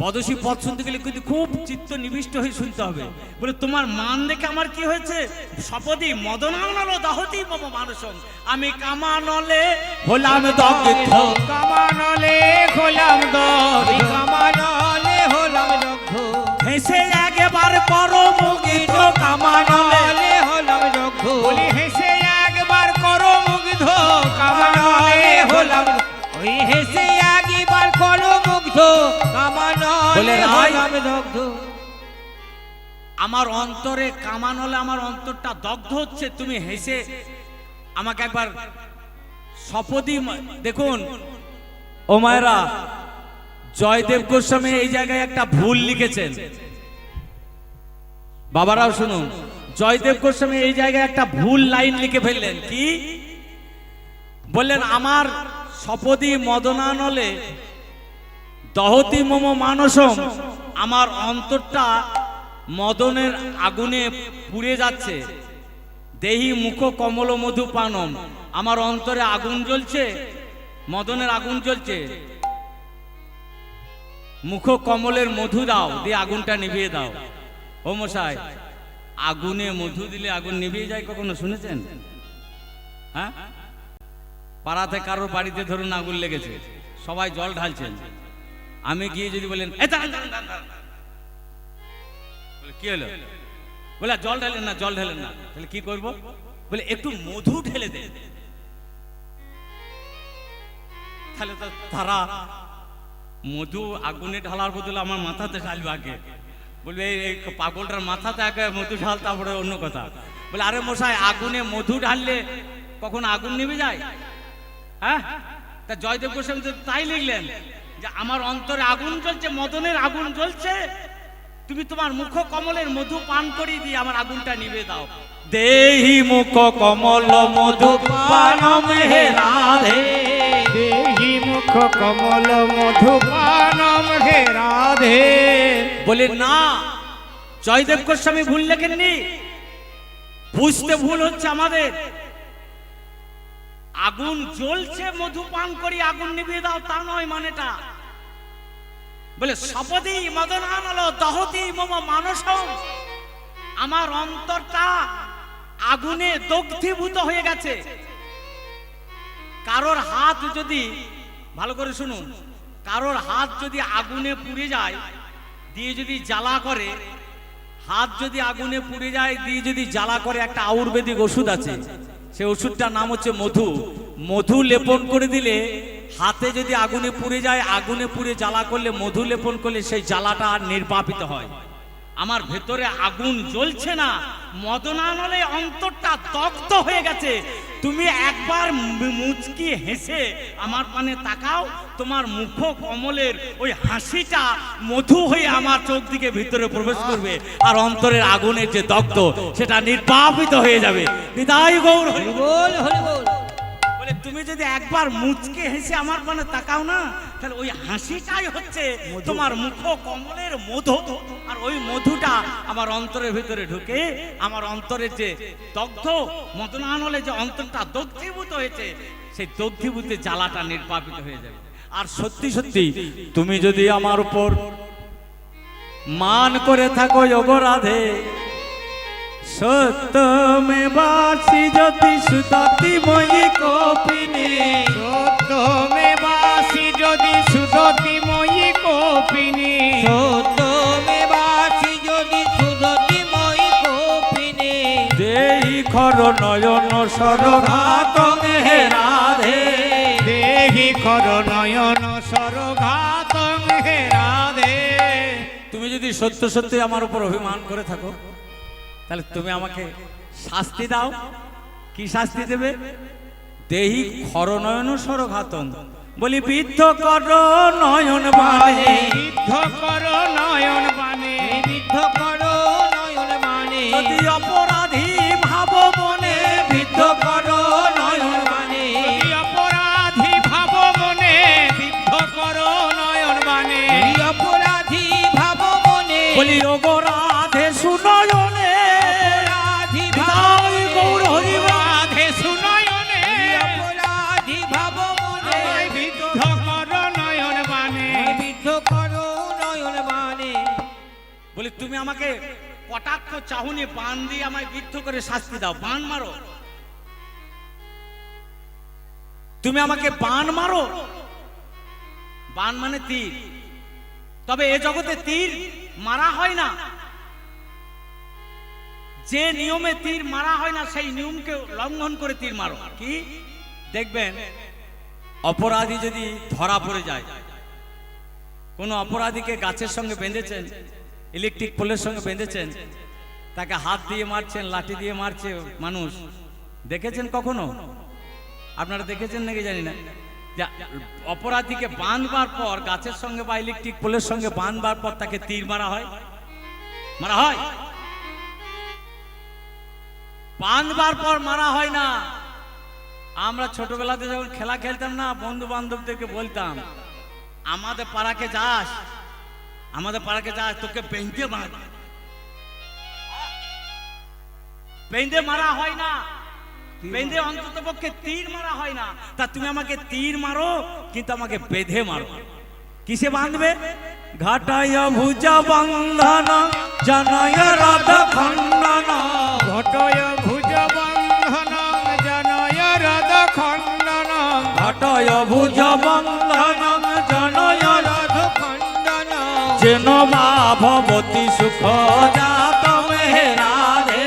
বদসী পদ শুনতে গেলে কিন্তু খুব চিত্ত নিবিষ্ট হয়ে শুনতে হবে। বলে তোমার মান দেখে আমার কি হয়েছে? সপদি মদনানল দাহতি মম মানসম। আমি কামানলে হলাম দগ্ধ। কামানলে হলাম দগ্ধ। কামানলে হলাম দগ্ধ। হেসে একবার করো মুগ্ধ। কামানলে হলাম দগ্ধ। বলি হেসে একবার করো মুগ্ধ। কামানলে হলাম। ওই হেসে একবার করো মুগ্ধ। কামানলে হলাম দগ্ধ। আমার অন্তরে কামানলে আমার অন্তরটা দগ্ধ হচ্ছে, তুমি হেসে আমাকে একবার সপদি। দেখুন ও মায়েরা, জয়দেব গোস্বামী এই জায়গায় একটা ভুল লিখেছেন। বাবারাও শুনুন, জয়দেব গোস্বামী এই জায়গায় একটা ভুল লাইন লিখে ফেললেন। কি বললেন? আমার সপদি মদনানলে দহতি মম মানসম। আমার অন্তরটা মদনের আগুনে পুড়ে যাচ্ছে। দেহি মুখ কমল মধু পানম। আমার অন্তরে আগুন জ্বলছে, মদনের আগুন জ্বলছে। মুখ কমলের মধু দাও, দিয়ে আগুনটা নিভিয়ে দাও। ও মশাই, আগুনে মধু দিলে আগুন নিভিয়ে যায় কখনো শুনেছেন? হ্যাঁ, পাড়াতে কারোর বাড়িতে ধরুন আগুন লেগেছে, সবাই জল ঢালছেন, আমি গিয়ে যদি বলেন কি হলো, বলে জল ঢালেন না, জল ঢালেন না, তাহলে কি করবো? বলে একটু মধু ঢেলে দে। তাহলে তো তারা মধু আগুনে ঢালার বদলে আমার মাথাতে ঢালবে আগে। বলবে এই পাগলটার মাথাতে আগে মধু ঢাল, তারপরে অন্য কথা। বলে আরে মশাই, আগুনে মধু ঢাললে কখন আগুন নিভে যায়? হ্যাঁ, তা জয়দেব গোস্বামী তো তাই লিখলেন যে আমার অন্তরে আগুন জ্বলছে, মদনের আগুন জ্বলছে, তুমি তোমার মুখ কমলের মধু পান করিয়ে দিয়ে আমার আগুনটা নিভে দাও। দেহি মুখ কমল মধু পানম হে রাধে। দেহি মুখ কমল মধু পানম হে রাধে। বলে না, জয়দেব গোস্বামী ভুল লেখেননি, বুঝতে ভুল হচ্ছে আমাদের। আগুন জ্বলছে, মধু পান করি আগুন নিভিয়ে দাও, তা নয় মানেটা। বলে সপদি মদনানলো দহতি মম মানসম, আমার অন্তরটা আগুনে দগ্ধীভূত হয়ে গেছে। কারোর হাত যদি, ভালো করে শুনুন, কারোর হাত যদি আগুনে পুড়ে যায় দিয়ে যদি জ্বালা করে, হাত যদি আগুনে পুড়ে যায় দিয়ে যদি জ্বালা করে, একটা আয়ুর্বেদিক ওষুধ আছে, সেই ওষুধটার নাম হচ্ছে মধু। মধু লেপন করে দিলে, হাতে যদি আগুনে পুড়ে যায়, আগুনে পুড়ে জ্বালা করলে, মধু লেপন করলে সেই জ্বালাটা আর নির্বাপিত হয়। আমার ভেতরে আগুন জ্বলছে না, মদনানলে অন্তরটা দগ্ধ হয়ে গেছে। তুমি একবার মুচকি হেসে আমার পানে তাকাও, তোমার মুখ কমলের ওই হাসিটা মধু হয়ে আমার চোখ দিকে ভিতরে প্রবেশ করবে, আর অন্তরের আগুনের যে দগ্ধ সেটা নির্বাপিত হয়ে যাবে। বিদায় গৌর হরি বল হরি বল। বলে তুমি যদি একবার মুচকে হেসে আমার পানে তাকাও না, তাহলে ওই হাসিটাই হচ্ছে তোমার মুখ কমলের মধু, আর ওই মধুটা আমার অন্তরের ভিতরে ঢুকে আমার অন্তরের যে দগ্ধ মদনানলে যে অন্তরটা দগ্ধীভূত হয়েছে, সেই দগ্ধীভূতের জ্বালাটা নির্বাপিত হয়ে যাবে। আর সত্যি সত্যি তুমি যদি আমার উপর মান করে থাকো ওগো রাধে, সত্যমে বাসি যদি সুদতি মই কপিনে, সত্যমে বাসি যদি সুদতি মই কপিনে, সত্যমে বাসি যদি সুদতি মই কপিনে, দেহি খর নয়ন সরঘাত হে রাধে, দেহি খর নয়ন সরঘাত হে রাধে। তুমি যদি সত্য সত্যি আমার উপর অভিমান করে থাকো, তাহলে তুমি আমাকে শাস্তি দাও। কি শাস্তি দেবে? দেহি খর নয়ন সরঘাতং, বলি বিদ্ধ কর নয়ন বাণে, বিদ্ধ কর নয়ন বাণে, বিদ্ধ কর নয়ন বাণে, যদি অপরাধী ভাব মনে, বিদ্ধ কর নয়ন বাণে, যদি অপরাধী ভাব মনে, বিদ্ধ কর নয়ন বাণে, অপরাধী ভাব মনে, বলি ওগো রাধে সুনয়নে, অপরাধী বিদায় গৌর হরি বল। রাধে সুনয়নে, অপরাধী ভাব মনে, বিদ্ধ কর নয়ন বাণে, বিদ্ধ কর নয়ন বাণে। বলি তুমি আমাকে কটাক্ষ চাহনি বান দিয়ে আমায় বিদ্ধ করে শাস্তি দাও, বান মারো, তুমি আমাকে বান মারো। বান মানে তীর, তবে এ জগতে তীর মারা হয় না। যে নিয়মে তীর মারা হয় না, সেই নিয়মকে লঙ্ঘন করে তীর মারো। কি দেখবেন, অপরাধী যদি ধরা পড়ে যায়, কোন অপরাধীকে গাছের সঙ্গে বেঁধেছেন, ইলেকট্রিক পোলের সঙ্গে বেঁধেছেন, তাকে হাত দিয়ে মারছেন, লাঠি দিয়ে মারছে মানুষ, দেখেছেন কখনো? আপনারা দেখেছেন নাকি জানি না। অপরাধীকে বাঁধবার পর গাছের সঙ্গে বা ইলেকট্রিক পোলের সঙ্গে বাঁধবার পর তাকে তীর মারা হয়, মারা হয়? বাঁধবার পর মারা হয় না। আমরা ছোটবেলাতে যখন খেলা খেলতাম না, বন্ধু বান্ধবদেরকে বলতাম, আমাদের পাড়াকে যাস, আমাদের পাড়াকে যাস, তোকে বেঁধে মারা, বেঁধে মারা হয় না, বেঁধে অন্তত পক্ষে তীর মারা হয় না। তা তুমি আমাকে তীর মারো, কিন্তু আমাকে বেঁধে মারো। কিসে বাঁধবে? ঘাটায় ভুজা বন্ধন জানায় রাধা খণ্ডন, ঘটয় ভুজ বন্ধন জনয় রাধ খণ্ডন, ঘাটায় ভুজা বন্ধন জানায় রাধ খণ্ডন, যেন বা ভবতী সুখ জাত হে রাধে,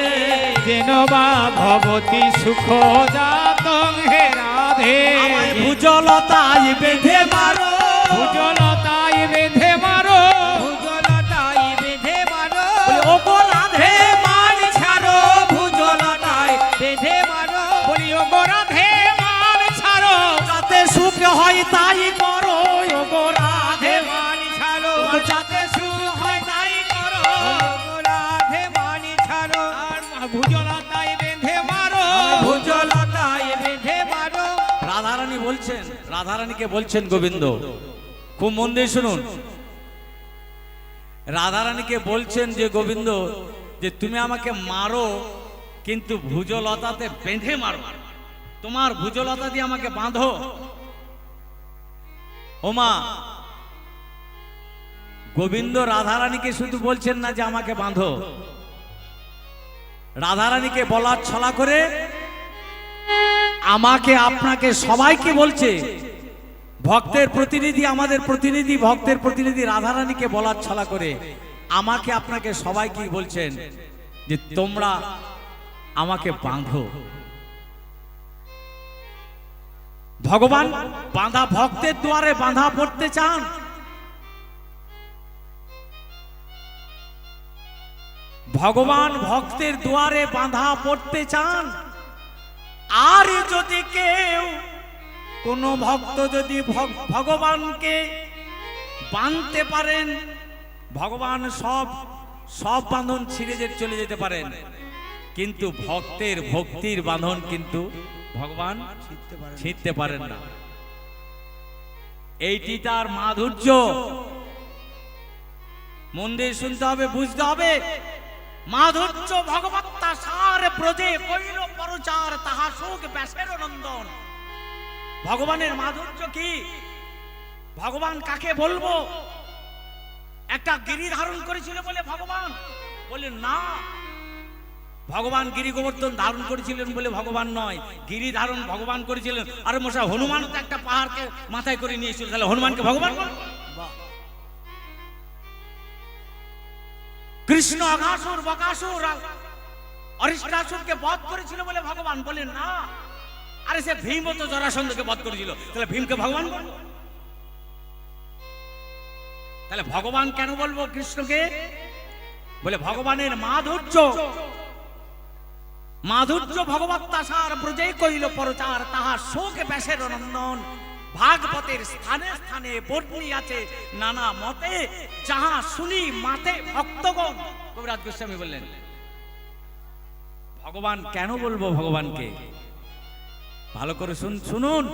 যেন বা ভবতী সুখ জাত হে রাধে। আমায় ভুজলতাই বেঁধে মারো, ভুজলতাই বেঁধে মারো, ভুজলতাই বেঁধে মারো, ওগো রাধে মান ছাড়ো, ভুজলতাই বেঁধে মারো, বলি ওগো রাধে মান ছাড়ো, যাতে সুখ হয় তাই করো, ওগো রাধে মান ছাড়ো, যাতে সুখ হয় তাই করো, ওগো রাধে মান ছাড়ো, আর ভুজলতাই বেঁধে মারো, ভুজলতাই বেঁধে মারো। রাধারানী বলছেন, রাধারানীকে বলছেন গোবিন্দ, খুব মন দিয়ে শুনুন, রাধারানীকে বলছেন যে গোবিন্দ, যে তুমি আমাকে মারো কিন্তু ভুজলতাতে বেঁধে মারো, তোমার ভুজলতা দিয়ে আমাকে বাঁধো। ওমা, গোবিন্দ রাধারানীকে শুধু বলছেন না যে আমাকে বাঁধো, রাধারানীকে বলার ছলা করে আমাকে আপনাকে সবাইকে বলছে। ভক্তের প্রতিনিধি, আমাদের প্রতিনিধি, ভক্তের প্রতিনিধি রাধারানীকে বলার ছলা করে আমাকে আপনাকে সবাইকে বলছেন যে তোমরা আমাকে বাঁধো। ভগবান বাঁধা, ভক্তের দুয়ারে বাঁধা পড়তে চান। ভগবান ভক্তের দুয়ারে বাঁধা পড়তে চান। আর যদি কেউ, কোন ভক্ত যদি ভগবানকে বাঁধতে পারেন, ভগবান সব বাঁধন ছিঁড়ে চলে যেতে পারেন, কিন্তু ভক্তের ভক্তির বাঁধন কিন্তু ভগবান ছিঁড়তে পারেন না। এইটি তার মাধুর্য। মন দিয়ে শুনতে হবে, বুঝতে হবে। মাধুর্য ভগবত্তা সার ব্রজে কইল পরচার, তাহা সুখ ব্যাসের নন্দন। ভগবানের মাধুর্য কি? ভগবান কাকে বলবো? একটা গিরি ধারণ করেছিল বলে ভগবান বলে না। ভগবান গিরি গোবর্ধন ধারণ করেছিলেন বলে ভগবান নয়, গিরি ধারণ ভগবান করেছিলেন। আরে মশা, হনুমান তো একটা পাহাড়কে মাথায় করে নিয়েছিল, তাহলে হনুমানকে ভগবান বলবো? কৃষ্ণ অঘাসুর, বকাসুর, অরিষ্টাসুরকে বধ করেছিল বলে ভগবান বলেন না। আরে সে ভীম তো জরাসন্ধকে বধ করেছিল, তাহলে ভীমকে ভগবান বলবো? তাহলে ভগবান কেন বলবো কৃষ্ণকে? বলে ভগবানের মাধুর্য, মাধুর্য ভগবত্তা সার ব্রজে কইল পরচার, তাহা শোক ব্যাসের নন্দন। ভাগবতের স্থানে স্থানে বর্ণি আছে নানা মতে, যাহা শুনি মাতে ভক্তগণ। কবিরাজ গোস্বামী বললেন, ভগবান কেন বলবো ভগবানকে? ভালো করে শুনুন।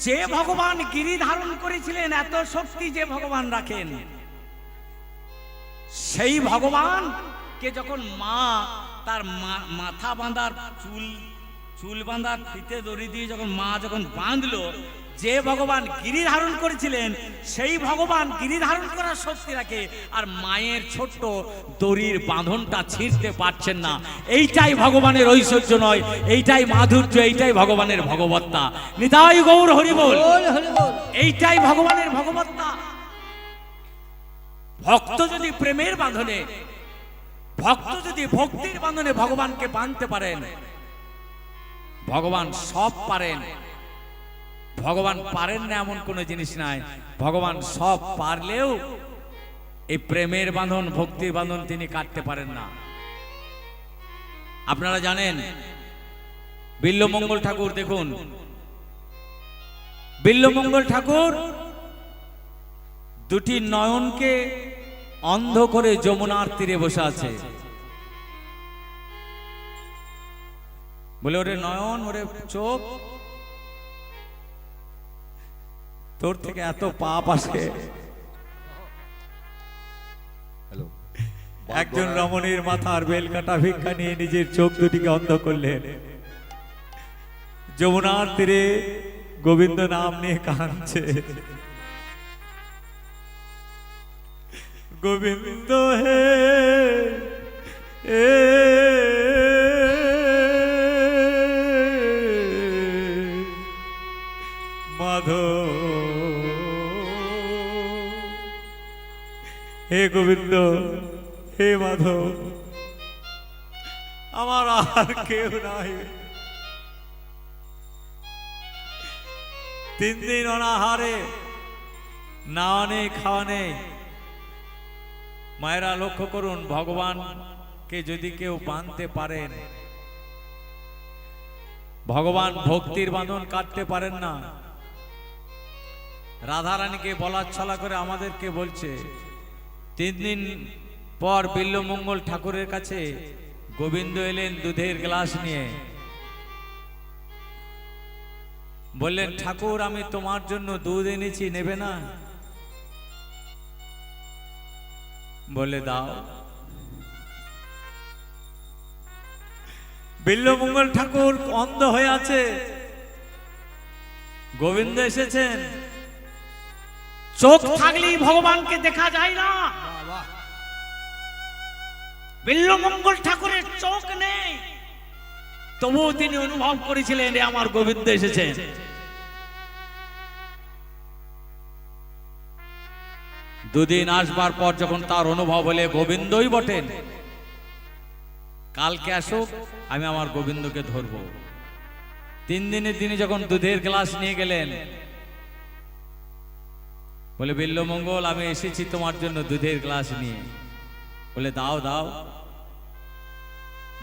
যে ভগবান গিরি ধারণ করেছিলেন, এত শক্তি যে ভগবান রাখেন, সেই ভগবান কে যখন মা তার মাথা বাঁধার চুল বাঁধার ফিতে দড়ি দিয়ে যখন মা যখন বাঁধলো, যে ভগবান গিরি ধারণ করেছিলেন সেই ভগবান গিরি ধারণ করার শক্তি রাখে, আর মায়ের ছোট্ট দড়ির বাঁধনটা ছিঁড়তে পারছেন না। এইটাই ভগবানের ঐশ্বর্য নয়, এইটাই মাধুর্য, এইটাই ভগবানের ভগবত্তা। নিতাই গৌর হরি বল। এইটাই ভগবানের ভগবত্তা। ভক্ত যদি প্রেমের বাঁধনে, ভক্ত যদি ভক্তির বাঁধনে ভগবানকে বাঁধতে পারেন, ভগবান সব পারেন। ভগবান পারেন না এমন কোন জিনিস নাই। ভগবান সব পারলেও এই প্রেমের বাঁধন, ভক্তির বাঁধন তিনি কাটতে পারেন না। আপনারা জানেন বিল্লমঙ্গল ঠাকুর, দেখুন বিল্লমঙ্গল ঠাকুর দুটি নয়নকে অন্ধ করে যমুনার তীরে বসে আছে। বলে, ওরে নয়ন, ওরে চোখ, তোর থেকে এত পাপ আসে। একজন রমণীর মাথার বেল কাটা ভিক্ষা নিয়ে নিজের চোখ দুটিকে অন্ধ করলেন। যমুনার তীরে গোবিন্দ নাম নিয়ে কাঁদছে। গোবিন্দ হে মাধব, হে গোবিন্দ, হে মাধব, আমার আর কেউ নাই। 3 দিন অনাহারে, না নেই খাওয়া নেই। মায়েরা লক্ষ্য করুন, ভগবানকে যদি কেউ বাঁধতে পারেন, ভগবান ভক্তির বাঁধন কাটতে পারেন না। রাধারানীকে বলার ছলা করে আমাদেরকে বলছে। 3 দিন পর বিল্লমঙ্গল ঠাকুরের কাছে গোবিন্দ এলেন দুধের গ্লাস নিয়ে। বললেন, ঠাকুর, আমি তোমার জন্য দুধ এনেছি, নেবে না? বলে দাও। বিল্বমঙ্গল ঠাকুর অন্ধ হয়ে আছে, গোবিন্দ এসেছেন। চোখ থাকলেই ভগবানকে দেখা যায় না। বিল্বমঙ্গল ঠাকুরের চোখ নেই, তবুও তিনি অনুভব করেছিলেন এ আমার গোবিন্দ এসেছেন। দুদিন আসবার পর যখন তার অনুভব হলে গোবিন্দই বটেন, কালকে আসুক আমি আমার গোবিন্দকে ধরব। 3 দিনের দিনে যখন দুধের গ্লাস নিয়ে গেলেন, বলে বিল্বমঙ্গল আমি এসেছি তোমার জন্য দুধের গ্লাস নিয়ে। বলে দাও দাও।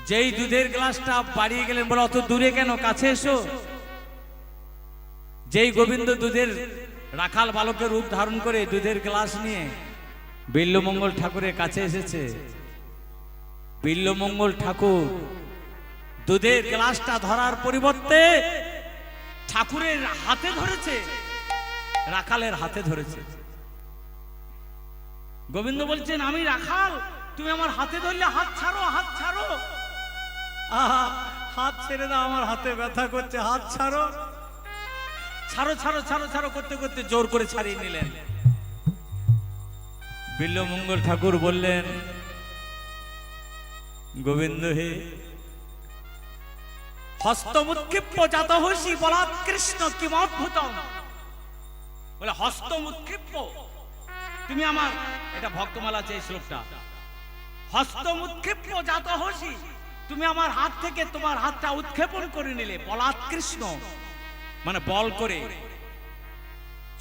যেই দুধের গ্লাসটা বাড়িয়ে গেলেন, বলে অত দূরে কেন, কাছে এসো। যেই গোবিন্দ দুধের রাখাল বালকের রূপ ধারণ করে দুধের গ্লাস নিয়ে বিল্বমঙ্গল ঠাকুরের কাছে এসেছে, বিল্বমঙ্গল ঠাকুর দুধের গ্লাসটা ধরার পরিবর্তে ঠাকুরের হাতে ধরেছে, রাখালের হাতে ধরেছে। গোবিন্দ বলছেন আমি রাখাল, তুমি আমার হাতে ধরলে, হাত ছাড়ো, হাত ছাড়ো। আহা, হাত ছেড়ে দাও, আমার হাতে ব্যথা করছে, হাত ছাড়ো। ছাড়ো ছাড়ো ছাড়ো ছাড়ো করতে করতে জোর করে ছাড়িয়ে নিলেন। বিল্বমঙ্গল ঠাকুর বললেন গোবিন্দ হে, হস্তমুৎক্ষিপ্য জাত হসি বলাৎ কৃষ্ণ কিমদ্ভুতম। বলে হস্তমুৎক্ষিপ্য, তুমি আমার, এটা ভক্তমালা আছে এই শ্লোকটা, হস্তমুৎক্ষিপ্য জাত হসি, তুমি আমার হাত থেকে তোমার হাতটা উৎক্ষেপণ করে নিলে, বলাৎ কৃষ্ণ মানে বল করে,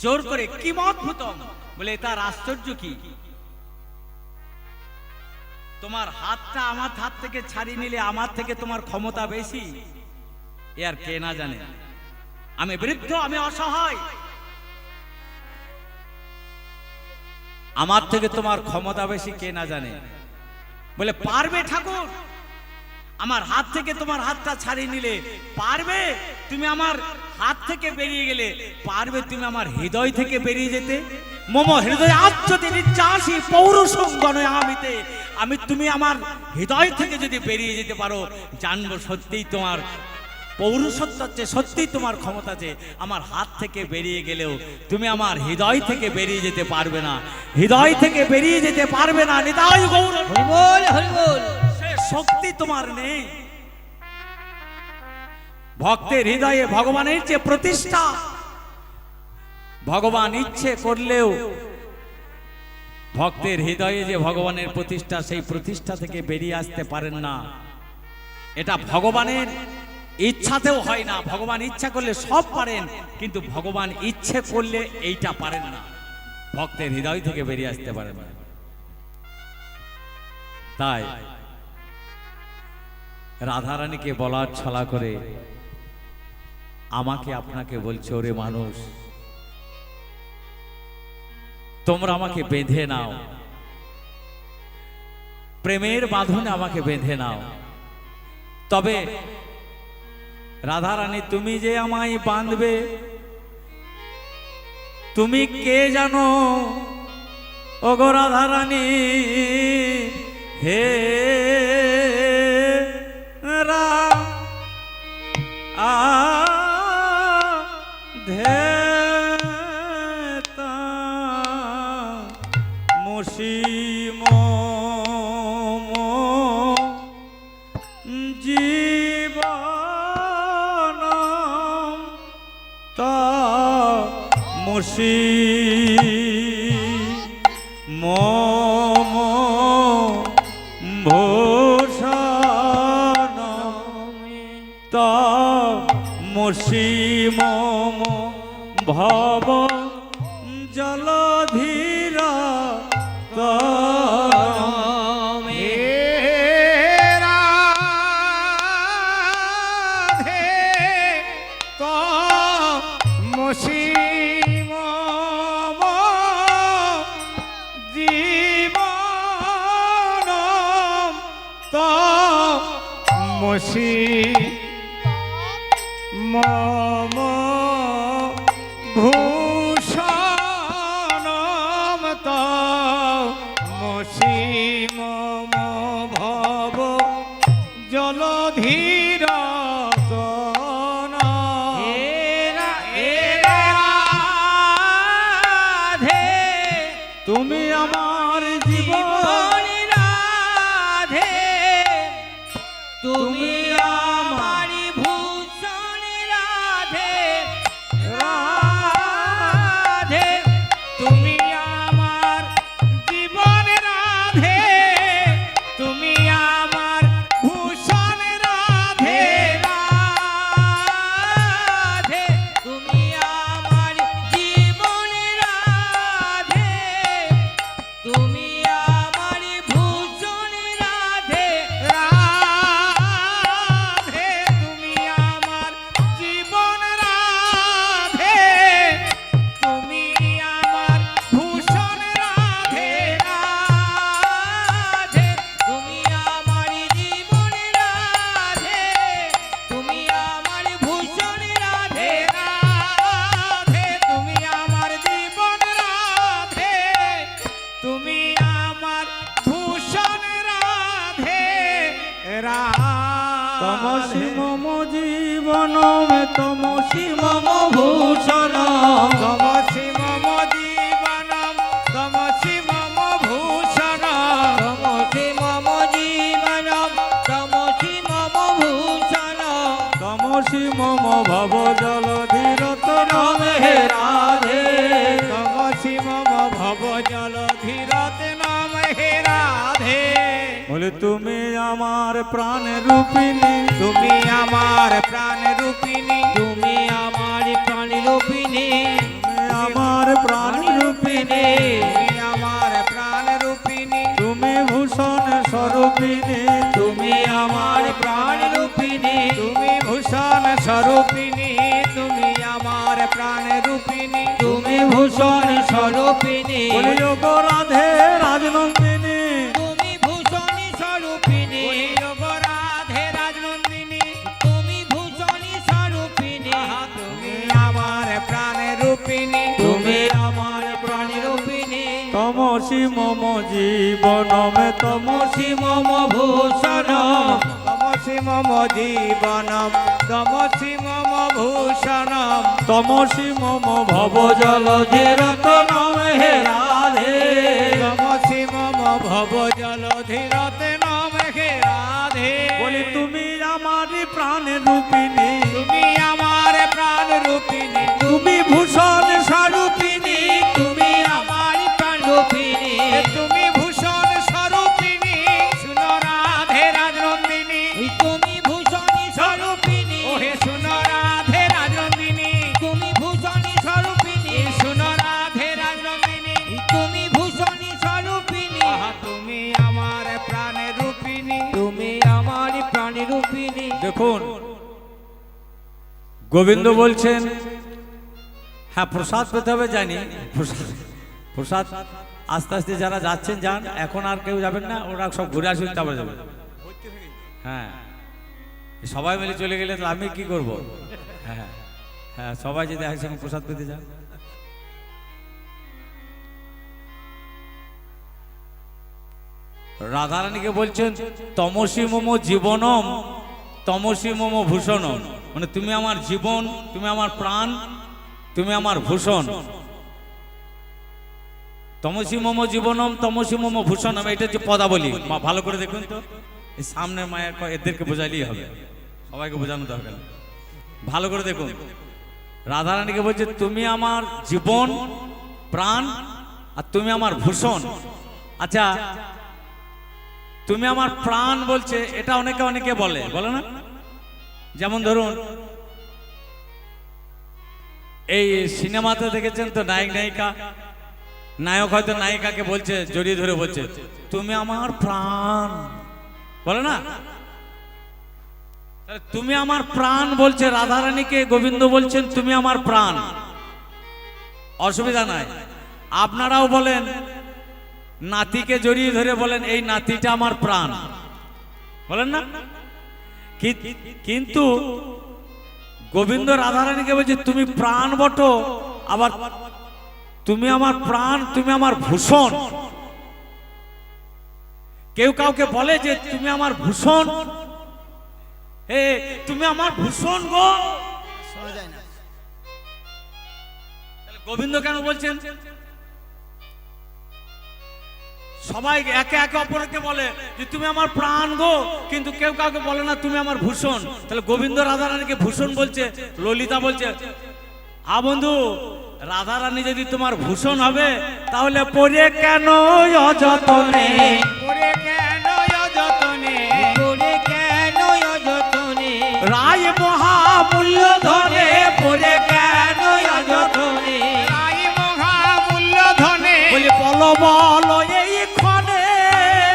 জোর করে, কিমদ্ভুতম বলে তার আশ্চর্য কি, তোমার হাতটা আমার হাত থেকে ছাড়িয়ে নিলে আমার থেকে তোমার ক্ষমতা বেশি, এ আর কে না জানে। আমি বৃদ্ধ, আমি অসহায়, আমার থেকে তোমার ক্ষমতা বেশি কে না জানে। বলে পারবে ঠাকুর, আমার হাত থেকে তোমার হাতটা ছাড়িয়ে নিলে পারবে, তুমি আমার হাত থেকে বেরিয়ে গেলে পারবে তুমি আমার হৃদয় থেকে বেরিয়ে যেতে। মম হৃদয় আচ্ছতে নিচ্ছাসি পৌরুষং গণয়ামিতে, আমি তুমি আমার হৃদয় থেকে যদি বেরিয়ে যেতে পারো, জানবো সত্যিই তোমার পৌরুষত্ব আছে, সত্যিই তোমার ক্ষমতা আছে। আমার হাত থেকে বেরিয়ে গেলেও তুমি আমার হৃদয় থেকে বেরিয়ে যেতে পারবে না, হৃদয় থেকে বেরিয়ে যেতে পারবে না। নিতাই গৌর হরি বল, হরি বল। সে শক্তি তোমার নেই। ভক্তের হৃদয়ে ভগবানের যে প্রতিষ্ঠা, ভগবান ইচ্ছে করলেও ভক্তের হৃদয়ে যে ভগবানের প্রতিষ্ঠা, সেই প্রতিষ্ঠা থেকে বেরিয়ে আসতে পারেন না। এটা ভগবানের ইচ্ছাতেও হয় না। ভগবান ইচ্ছা করলে সব পারেন, কিন্তু ভগবান ইচ্ছে করলে এইটা পারেন না, ভক্তের হৃদয় থেকে বেরিয়ে আসতে পারেন না। তাই রাধারানীকে বলার ছলা করে আমাকে আপনাকে বলছে, ওরে মানুষ, তোমরা আমাকে বেঁধে নাও, প্রেমের বাঁধনে আমাকে বেঁধে নাও। তবে রাধারানী তুমি যে আমায় বাঁধবে, তুমি কে জানো ওগো রাধারানী, হে ধেতা মুসিম জীবন তা মুসি মম ভূষণ তা মুসি মম ভব জলধীরা মম ভূষণম তো মসি ধীর তুমি আমার জীবন রাধে তুমি আমার ভূষণ রাধে রাধে তুমি আমার জীবন রাধে তুমি আমার ভূষণ রাধে রাধে তুমি আমার জীবন রাধে তুমি আমার ভূষণ রাধে রাধে তুমি আমার জীবন রাধে তুমি আমার ভূষণ রাধে রাধে তুমি আমার জীবন রাধে তুমি আমার ভূষণ রাধে রাধে তুমি আমার জীবন রাধে তুমি আমার ভূষণ রাধে তমসি রাধে মম জীবন তমসি মম ভূষণ তমসি মম জীবনম তমসি মম ভূষণম তমসি মম জীবনম তমসি মম ভূষণম তমসি মম ভব জলধিরতনম হে রাধে তমসি মম ভব জলধিরত নাম হে রাধে বলে তুমি আমার প্রাণ রূপিণী তুমি আমার প্রাণ রূপিণী তুমি আমার প্রাণ রূপিণী তুমি আমার প্রাণ রূপিণী তুমি আমার প্রাণ রূপিণী তুমি ভূষণ স্বরূপিণী তুমি আমার প্রাণ রূপিণী তুমি ভূষণ স্বরূপিণী তুমি আমার প্রাণ রূপিণী তুমি ভূষণ স্বরূপিণী বলি যোগ রাধে রাজনন্দিনী তুমি ভূষণ স্বরূপিণী রাধে রাজনন্দিনী তুমি ভূষণ স্বরূপিণী তুমি আমার প্রাণ রূপিণী তুমি আমার প্রাণ রূপিণী তমসি মম জীবনমে তমসি মম ভূষণম তমসি মম জীবনম তমসি মম ভূষণম তমসি মম ভব জলধিরতনম হে রাধে তমসি মম ভব জলধিরত নাম হে রাধে বলি তুমি আমার প্রাণ রূপিণী তুমি আমার প্রাণ রূপিণী তুমি ভূষণ স্বরূপিণী তুমি আমার প্রাণ রূপিণী তুমি ভূষণ স্বরূপিণী শুনো রাধে রাজনন্দিনী তুমি ভূষণ স্বরূপিণী ওহে শুনো রাধে রাজনন্দিনী তুমি ভূষণ স্বরূপিণী শুনো রাধে রাজনন্দিনী তুমি ভূষণ স্বরূপিণী তুমি আমার প্রাণ রূপিণী তুমি আমার প্রাণ রূপিণী দেখুন গোবিন্দ বলছেন হ্যাঁ প্রসাদ পেতে হবে জানি প্রসাদ আস্তে আস্তে যারা যাচ্ছেন যান এখন আর কেউ যাবেন না ওরা সব ঘুরে আসুন তারপরে যাবেন হ্যাঁ সবাই মিলে চলে গেলে তো আমি কি করব হ্যাঁ হ্যাঁ সবাই যদি একসঙ্গে প্রসাদ পেতে যান রাধারানীকে বলছেন তমসি মম জীবনম তমসি মম ভূষণম মানে তুমি আমার জীবন তুমি আমার প্রাণ তুমি আমার ভূষণ তমসি মম জীবনম তমসি মম ভূষণম এটা যে পদাবলী ভালো করে দেখুন তো এই সামনের মায়ের এদেরকে বোঝাইলেই হবে সবাইকে বোঝানো দরকার নেই। ভালো করে দেখুন রাধারানীকে বলছে তুমি আমার জীবন প্রাণ আর তুমি আমার ভূষণ আচ্ছা তুমি আমার প্রাণ বলছে এটা অনেকে অনেকে বলে বলে না যেমন ধরুন এই সিনেমাতে দেখেছেন তো নায়ক নায়িকা নায়ক হয়তো নায়িকাকে বলছে জড়িয়ে ধরে বলছে তুমি আমার প্রাণ বলে না তাহলে তুমি আমার প্রাণ বলছে রাধারানীকে গোবিন্দ বলছেন তুমি আমার প্রাণ অসুবিধা নাই আপনারাও বলেন নাতিকে জড়িয়ে ধরে বলেন এই নাতিটা আমার প্রাণ বলেন না কিন্তু গোবিন্দ রাধারানীকে বলছে তুমি প্রাণ বটো আবার তুমি আমার প্রাণ তুমি আমার ভূষণ কেউ কাউকে বলে যে তুমি আমার ভূষণ এ তুমি আমার ভূষণ গো। শোনা যায় না। তাহলে গোবিন্দ কেন বলছেন? সবাই একে একে অপরকে বলে যে তুমি আমার প্রাণ গো, কিন্তু কেউ কাউকে বলে না তুমি আমার ভূষণ। তাহলে গোবিন্দ রাধারানীকে ভূষণ বলছে, ললিতা বলছে বন্ধু রাধারানী যদি তোমার ভূষণ হবে তাহলে পরে কেন অযতনে, ওরে কেন অযতনে, ওরে কেন অযতনে, রায় মহামূল্য ধনে পরে কেন অযতনে, রাই মহামূল্য ধনে, বলে বল বল এই ক্ষণে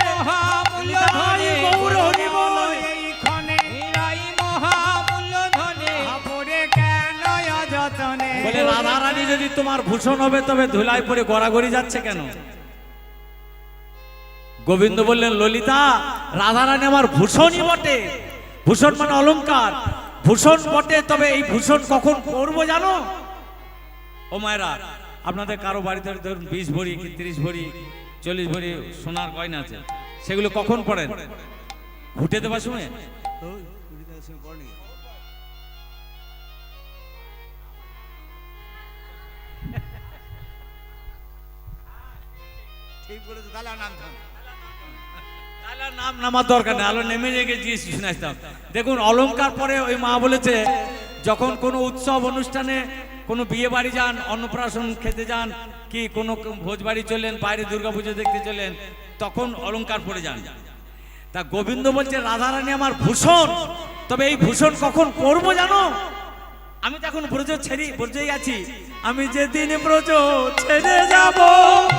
মহামূল্য ধনে, গৌর হরি বল। এইখানে রাই মহামূল্য ধনে, ওরে কেন অযতনে। বলে রাধারানী যদি তোমার ভূষণ হবে তবে ধুলায় পরে গড়াগড়ি যাচ্ছে কেন? গোবিন্দ বললেন ললিতা রাধারানী আমার ভূষণই বটে, ভূষণ মানে অলংকার, ভূষণ বটে, তবে এই ভূষণ কখন পরবো জানো? ও মায়েরা, আপনাদের কারো বাড়িতে ধরুন 20 ভরি কি 30 ভরি 40 ভরি সোনার গয়না আছে, সেগুলো কখন পড়েন? ঘুটে দেবার সময়? ঠিক বলেছো, তাহলে আর নাম থাম। তাহলে আর নাম নামার দরকার নেই, আলো নেমে গিয়ে শুনাইতাম। দেখুন অলংকার পরে ওই মা বলেছে যখন কোনো উৎসব অনুষ্ঠানে, কোনো বিয়ে বাড়ি যান, অন্নপ্রাশন খেতে যান, কি কোনো ভোজ বাড়ি চলেন, বাইরে দুর্গাপুজো দেখতে চলেন, তখন অলংকার পরে যান। তা গোবিন্দ বলছে রাধারানী আমার ভূষণ, তবে এই ভূষণ কখন পরবো জানো? আমি তো এখন ব্রজ ব্রজেই আছি, আমি যেদিন ব্রজ ছেড়ে যাব,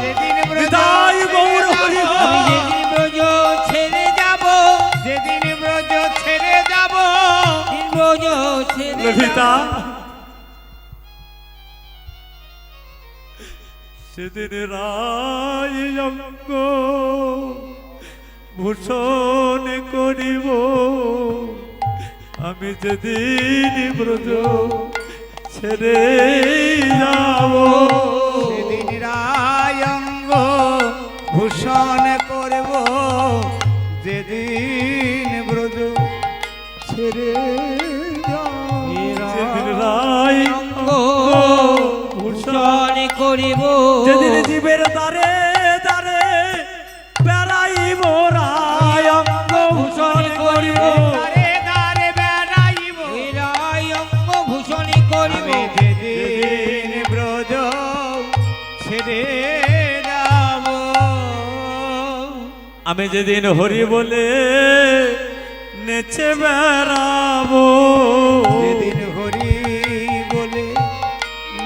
যেদিন ব্রজ বিদায় গৌর হরি বল। আমি যেদিন ব্রজ ছেড়ে যাব, যেদিন ব্রজ ছেড়ে যাব, দিন ব্রজ ছেড়ে ললিতা যাব। সেদিন রায় অঙ্গ ভূষণ করিব, আমি যেদিন ব্রজ ছেড়ে যাব, সেদিন রায়ঙ্গ ভূষণ করব, যেদিন ব্রজ ছেড়ে সেদিন রায় অঙ্গ ভূষণ করিব, যেদিন জীবের দ্বারে দ্বারে বেড়াইব, রায় অঙ্গ ভূষণ করিব, দারে দারে বেড়াইব, রায়ঙ্গ ভূষণ করিব, যেদিন ব্রজ ছেড়ে যাব। আমি যেদিন হরি বলে নেচে বেড়াবো, যেদিন হরি বলে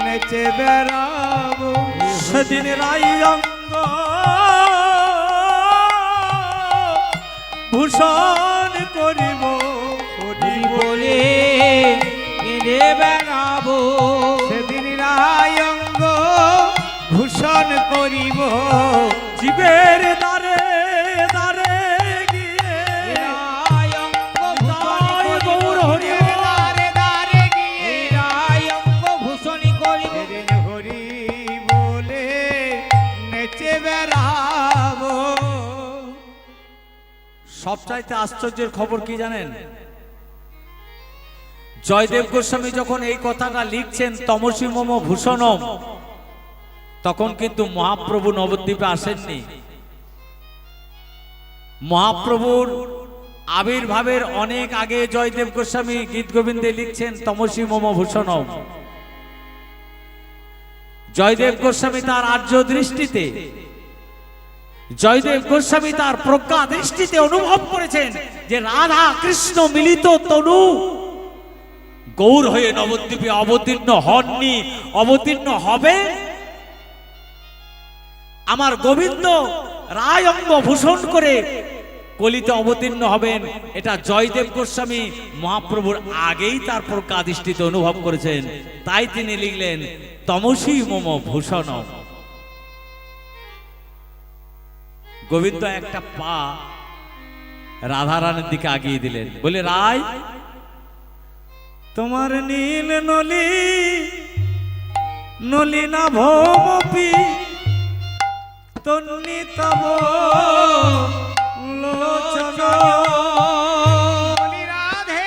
নেচে বেড়াবো, সেদিন রাই অঙ্গ ভূষণ করিব, হরি বলে কেঁদে বেড়াবো, সেদিন রায়ঙ্গ ভূষণ করিব, জীবের দ্বারে দ্বারে গিয়ে রায়ঙ্গ জয় গৌর হরি বল। দারে দারে গিয়ে রায়ঙ্গ ভূষণ করিব, যেদিন হরি বলে নেচে বেড়াবো। সবচাইতে আশ্চর্যের খবর কি জানেন? জয়দেব গোস্বামী যখন এই কথাটা লিখছেন তমসী মম ভূষণম, তখন কিন্তু মহাপ্রভু নবদ্বীপে আসেননি। মহাপ্রভুর আবির্ভাবের অনেক আগে জয়দেব গোস্বামী গীত গোবিন্দে লিখছেন তমসী মম ভূষণম। জয়দেব গোস্বামী তার আর্য দৃষ্টিতে, জয়দেব গোস্বামী তার প্রজ্ঞা দৃষ্টিতে অনুভব করেছেন যে রাধা কৃষ্ণ মিলিত তনু গৌর হয়ে নবদ্বীপে অবতীর্ণ হননি, অবতীর্ণ হবে। আমার গোবিন্দ রায় অঙ্গ ভূষণ করে কলিতে অবতীর্ণ হবেন, এটা জয়দেব গোস্বামী মহাপ্রভুর আগেই তার প্রজ্ঞা দৃষ্টিতে অনুভব করেছেন। তাই তিনি লিখলেন তমসী মম ভূষণ। গোবিন্দ একটা পা রাধারানীর দিকে আগিয়ে দিলেন, বলে রায় তোমার নীল নলি নলিনা ভৌমপি তন্নি তব লোচন। রাধে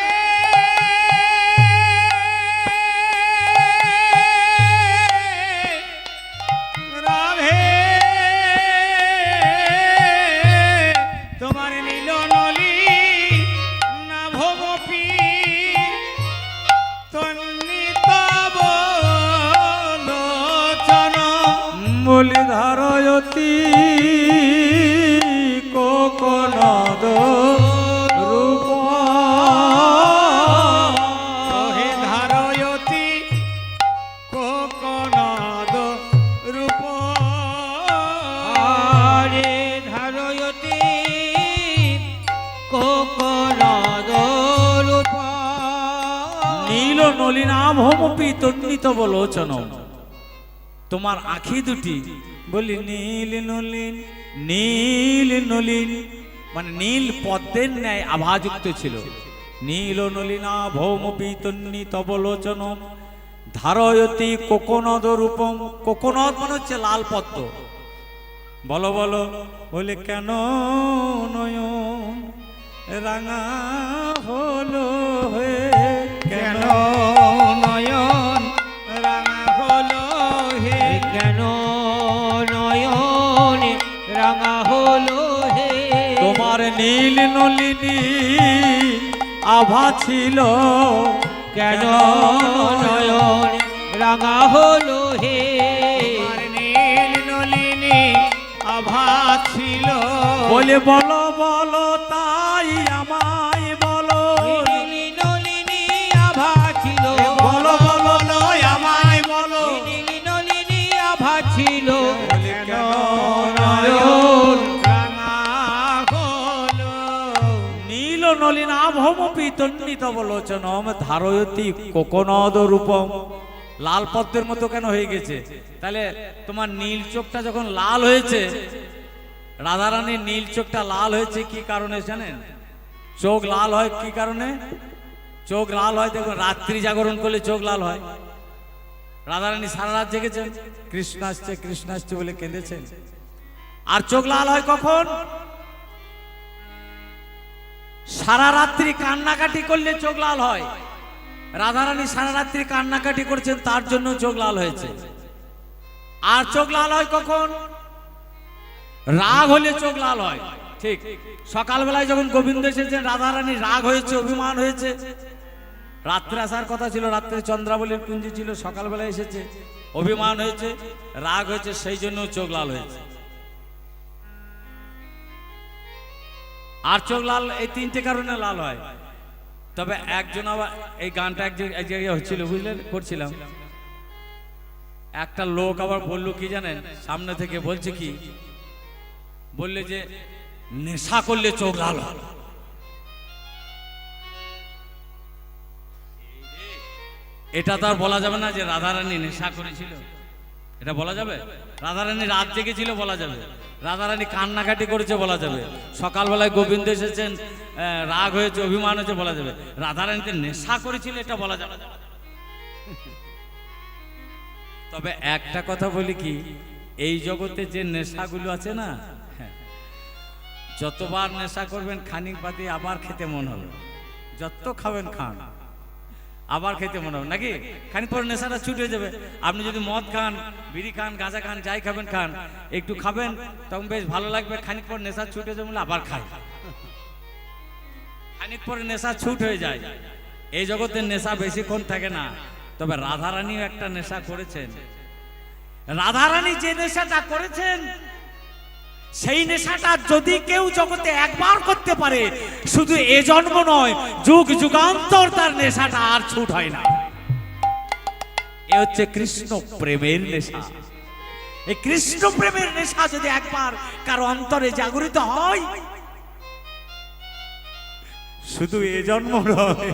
নলিনাভমপি তন্নিত বলোচনম, তোমার আঁখি দুটি বলি নীল নলিন, নীল নলিন মানে নীল পদ্মের ন্যায় আভাযুক্ত ছিল। নীল নলিনাভমপি তন্নিত বলোচনম ধারয়তি কোকনদ রূপম, কোকনদ মানে হচ্ছে লাল পদ্ম। বলো বলো বলে কেন নয়ন রাঙা হলো হে, কেন নয়ন রাঙা হলো হে, কেন নয়ন রাঙা হলো হে, তোমার নীল নলিনী আভা ছিল, কেন নয়ন রাঙা হলো হে, নীল নলিনী আভা ছিল, বলে বলো বলো তাই আমায় বলো, নীল নলিনী আভা ছিল, বলো বলো নয় আমায় বলো, নীল নলিনী আভা ছিল, কেন নয়ন রাঙা হলো, নীল নলিনাভমপি তন্নিত বলোচনম ধারয়তি কোকনদ রূপম, লাল পদ্মের মতো কেন হয়ে গেছে? তাহলে তোমার নীল চোখটা যখন লাল হয়েছে, রাধারানীর নীল চোখটা লাল হয়েছে কি কারণে জানেন? চোখ লাল হয় কি কারণে? চোখ লাল হয় দেখুন, রাত্রি জাগরণ করলে চোখ লাল হয়। রাধারানী সারা রাত জেগেছেন, কৃষ্ণ আসছে বলে কেঁদেছেন। আর চোখ লাল হয় কখন? সারা রাত্রি কান্নাকাটি করলে চোখ লাল হয়। রাধারানী সারা রাত্রি কান্নাকাটি করছেন, তার জন্য চোখ লাল হয়েছে। আর চোখ লাল হয় কখন? রাগ হলে চোখ লাল হয়। ঠিক সকালবেলায় যখন গোবিন্দ এসেছেন, রাধারানী রাগ হয়েছে, অভিমান হয়েছে। রাত্রে আসার কথা ছিল, রাত্রে চন্দ্রাবলীর কুঞ্জি ছিল, সকালবেলায় এসেছে, অভিমান হয়েছে, রাগ হয়েছে, সেই জন্য চোখ লাল হয়েছে। আর চোখ লাল এই তিনটে কারণে লাল হয়। তবে একজন আবার এই গানটা এক জায়গায় হচ্ছিল, বুঝলেন, করছিলাম, একটা লোক আবার বলল কি জানেন, সামনে থেকে বলছে কি, বললে যে নেশা করলে চোখ লাল হয়। এটা তো আর বলা যাবে না যে রাধারানী নেশা করেছিল, এটা বলা যাবে? রাধারানী রাত জেগেছিল বলা যাবে, রাধারানী কান্নাকাটি করেছে বলা যাবে, সকালবেলায় গোবিন্দ এসেছেন, রাগ হয়েছে, অভিমান হয়েছে বলা যাবে। রাধারানীতে নেশা করেছিল এটা বলা যাবে না। তবে একটা কথা বলি কি, এই জগতে যে নেশাগুলো আছে না, যতবার নেশা করবেন খানিক বাদে আবার খেতে মন হবে, যত খাবেন খান, আবার খেতে মনে হবে নাকি? খানিক পরে নেশাটা ছুটে যাবে। আপনি যদি মদ খান, বিড়ি খান, গাঁজা খান, যাই খাবেন খান, একটু খাবেন তখন বেশ ভালো লাগবে, খানিক পর নেশা ছুটে যাবে, আবার খাই, খানিক পরে নেশা ছুট হয়ে যায়। এই জগতে নেশা বেশিক্ষণ থাকে না। তবে রাধারানীও একটা নেশা করেছেন। রাধারানী যে নেশাটা করেছেন, সেই নেশাটা যদি কেউ জগতে একবার করতে পারে, শুধু এ জন্ম নয়, যুগ যুগান্তর তার নেশাটা আর ছুট হয় না। এ হচ্ছে কৃষ্ণ প্রেমের নেশা। এই কৃষ্ণ প্রেমের নেশা যদি একবার কারো অন্তরে জাগরিত হয়, শুধু এ জন্ম নয়,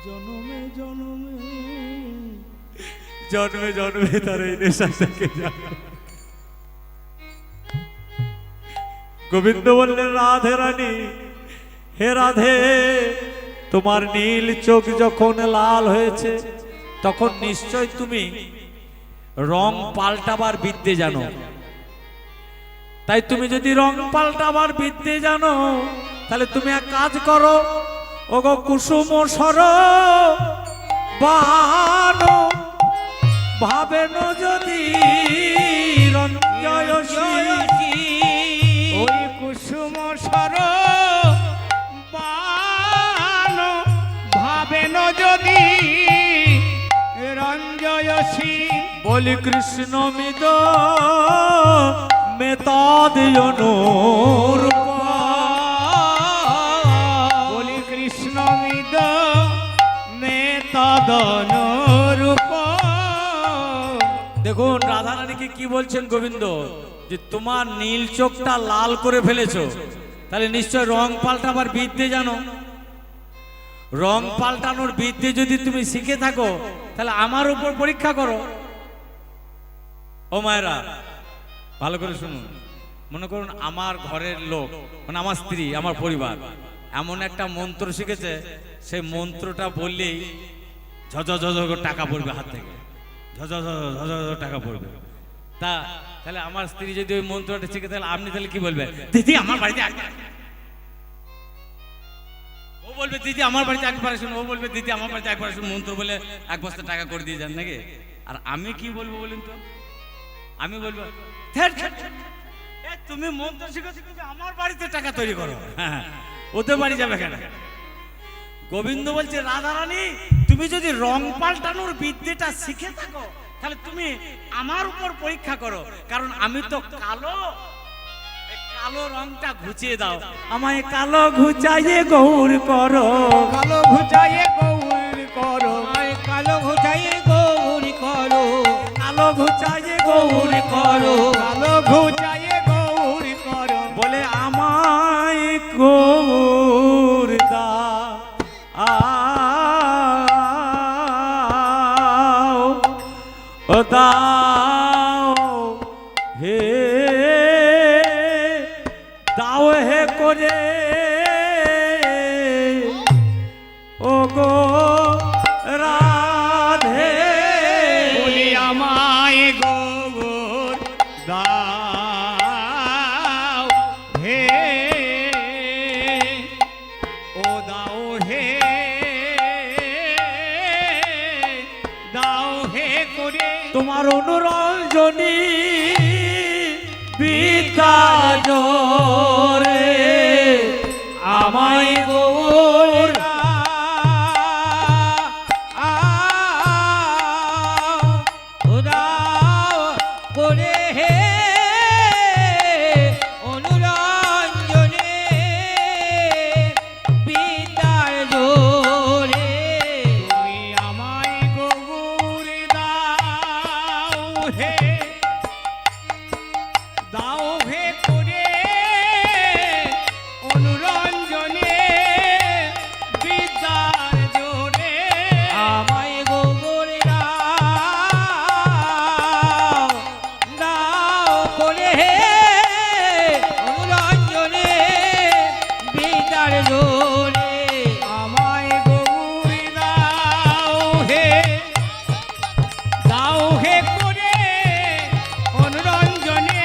জন্মে জন্মে জন্মে জন্মে তার এই নেশা থেকে যায়। গোবিন্দ বললেন, রাধে রানী, হে রাধে, তোমার নীল চোখ যখন লাল হয়েছে, তখন নিশ্চয় তুমি রং পাল্টাবার বিদ্যে জানো। তাই তুমি যদি রং পাল্টাবার বিদ্যে জানো, তাহলে তুমি এক কাজ করো, ওগো কুসুম সর বানো ভাবেন যদি রঞ্জয়সী, ওই কুসুম সর বানো ভাবেন যদি রঞ্জয়সী, বলি কৃষ্ণ মিদ মেতাদিয়নুর, বলি কৃষ্ণ মিদ মেতাদনুরূপ। দেখুন রাধারানীকে কি বলছেন গোবিন্দ, যে তোমার নীল চোখটা লাল করে ফেলেছো, তাহলে নিশ্চয় রং পাল্টাবার বিদ্যে জানো। রং পাল্টানোর বিদ্যে যদি তুমি শিখে থাকো তাহলে আমার উপর পরীক্ষা করো। ও মায়েরা ভালো করে শুনুন, মনে করুন আমার ঘরের লোক মানে আমার স্ত্রী আমার পরিবার এমন একটা মন্ত্র শিখেছে, সেই মন্ত্রটা বললেই ঝঝ ঝঝ করে টাকা পড়বে হাত থেকে, ঝঝ ঝঝ ঝঝ ঝঝ টাকা পড়বে। তাহলে আমার স্ত্রী যদি ওই মন্ত্রটা শিখে তাহলে আপনি তাহলে কি বলবেন? দিদি আমার বাড়িতে ও বলবে দিদি আমার বাড়িতে একবার আসুন, ও বলবে দিদি আমার বাড়িতে একবার আসুন, মন্ত্র বলে 1 বস্তা টাকা করে দিয়ে যান নাকি? আর আমি কি বলবো বলুন তো? আমি বলবো তুমি মন্ত্র শিখেছো কিন্তু আমার বাড়িতে টাকা তৈরি করো, হ্যাঁ ওদের বাড়ি যাবে কেন? গোবিন্দ বলছে রাধা রানী তুমি যদি রং পাল্টানোর বিদ্যেটা শিখে থাকো তাহলে তুমি আমার উপর পরীক্ষা করো, কারণ আমি তো কালো। কালো রংটা ঘুচিয়ে দাও, আমায় কালো ঘুচাইয়ে গৌর করো, কালো ঘুচাইয়ে গৌর করো, কালো ঘুচাইয়ে গৌর করো, কালো ঘুচাইয়ে গৌর করো, কালো ঘুচাইয়ে গৌর করো, বলে আমায় গৌর দাও হে দাও হে করে ও গো রাধে, বলি আমায় গৌর দাও হে, ও দাও হে, দাও হে করে তোমার অনুরঞ্জনী বিদ্যা জোরে আমায় গৌর দাও করে হে অনুরঞ্জনে বিদ্যার জোরে, তুমি আমায় গৌর দাও হে, দাও হে করে অনুরঞ্জনে বিদ্যার জোরে, আমায় গৌর দাও, দাও করে হে অনুরঞ্জনে বিদ্যার জোরে, আমায় গৌর দাও হে, দাও হে করে অনুরঞ্জনে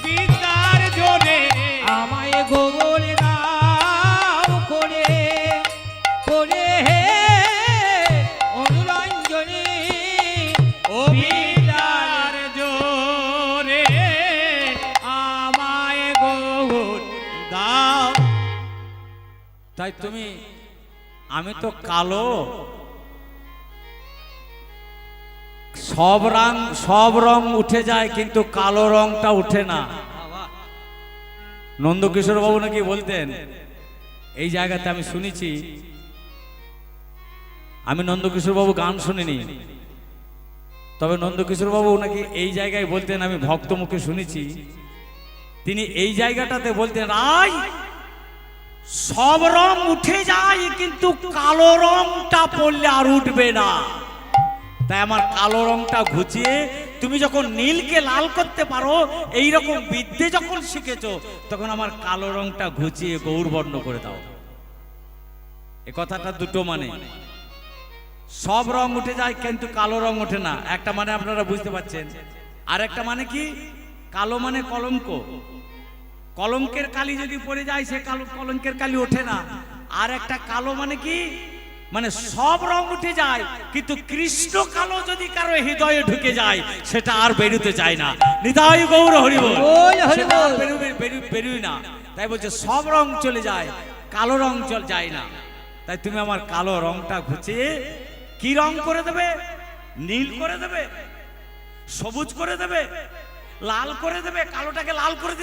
বিদ্যার জোরে, আমায় গৌর দাও করে করে হে অনুরঞ্জনে ও বিদ্যার জোরে, আমায় গৌর দাও। তাই তুমি আমি তো কালো, সব রং উঠে যায় কিন্তু কালো রংটা উঠে না। নন্দকিশোর বাবু নাকি বলতেন, এই জায়গাতে আমি শুনেছি, আমি নন্দকিশোর বাবু গান শুনিনি, তবে নন্দকিশোর বাবু নাকি এই জায়গায় বলতেন, আমি ভক্ত মুখে শুনেছি, তিনি এই জায়গাটাতে বলতেন রাই সব রং উঠে যায় কিন্তু কালো রংটা পড়লে আর উঠবে না। তাই আমার কালো রংটা ঘুচিয়ে তুমি যখন নীলকে লাল করতে পারো, এই রকম বিদ্যে যখন শিখেছো, তখন আমার কালো রংটা ঘুচিয়ে গৌরবর্ণ করে দাও। এ কথাটা দুটো মানে, সব রং উঠে যায় কিন্তু কালো রং ওঠে না, একটা মানে আপনারা বুঝতে পারছেন। আর একটা মানে কি, কালো মানে কলঙ্ক, কলঙ্কের কালি যদি পড়ে যায় সে কালো কলঙ্কের কালি ওঠে না। আর একটা কালো মানে কি, মানে সব রং উঠে যায় কিন্তু কৃষ্ণ কালো যদি কারো হৃদয়ে ঢুকে যায় সেটা আর বেরোতে চায় না। নিতাই গৌর হরিবল, সেটা আর বেরোয় না। তাই বলছে সব রং চলে যায়, কালো রং চলে যায় না। তাই তুমি আমার কালো রংটা ঘুচিয়ে কি রং করে দেবে? নীল করে দেবে, সবুজ করে দেবে, লাল করে দেবে। কালোটাকে লাল করে দিলে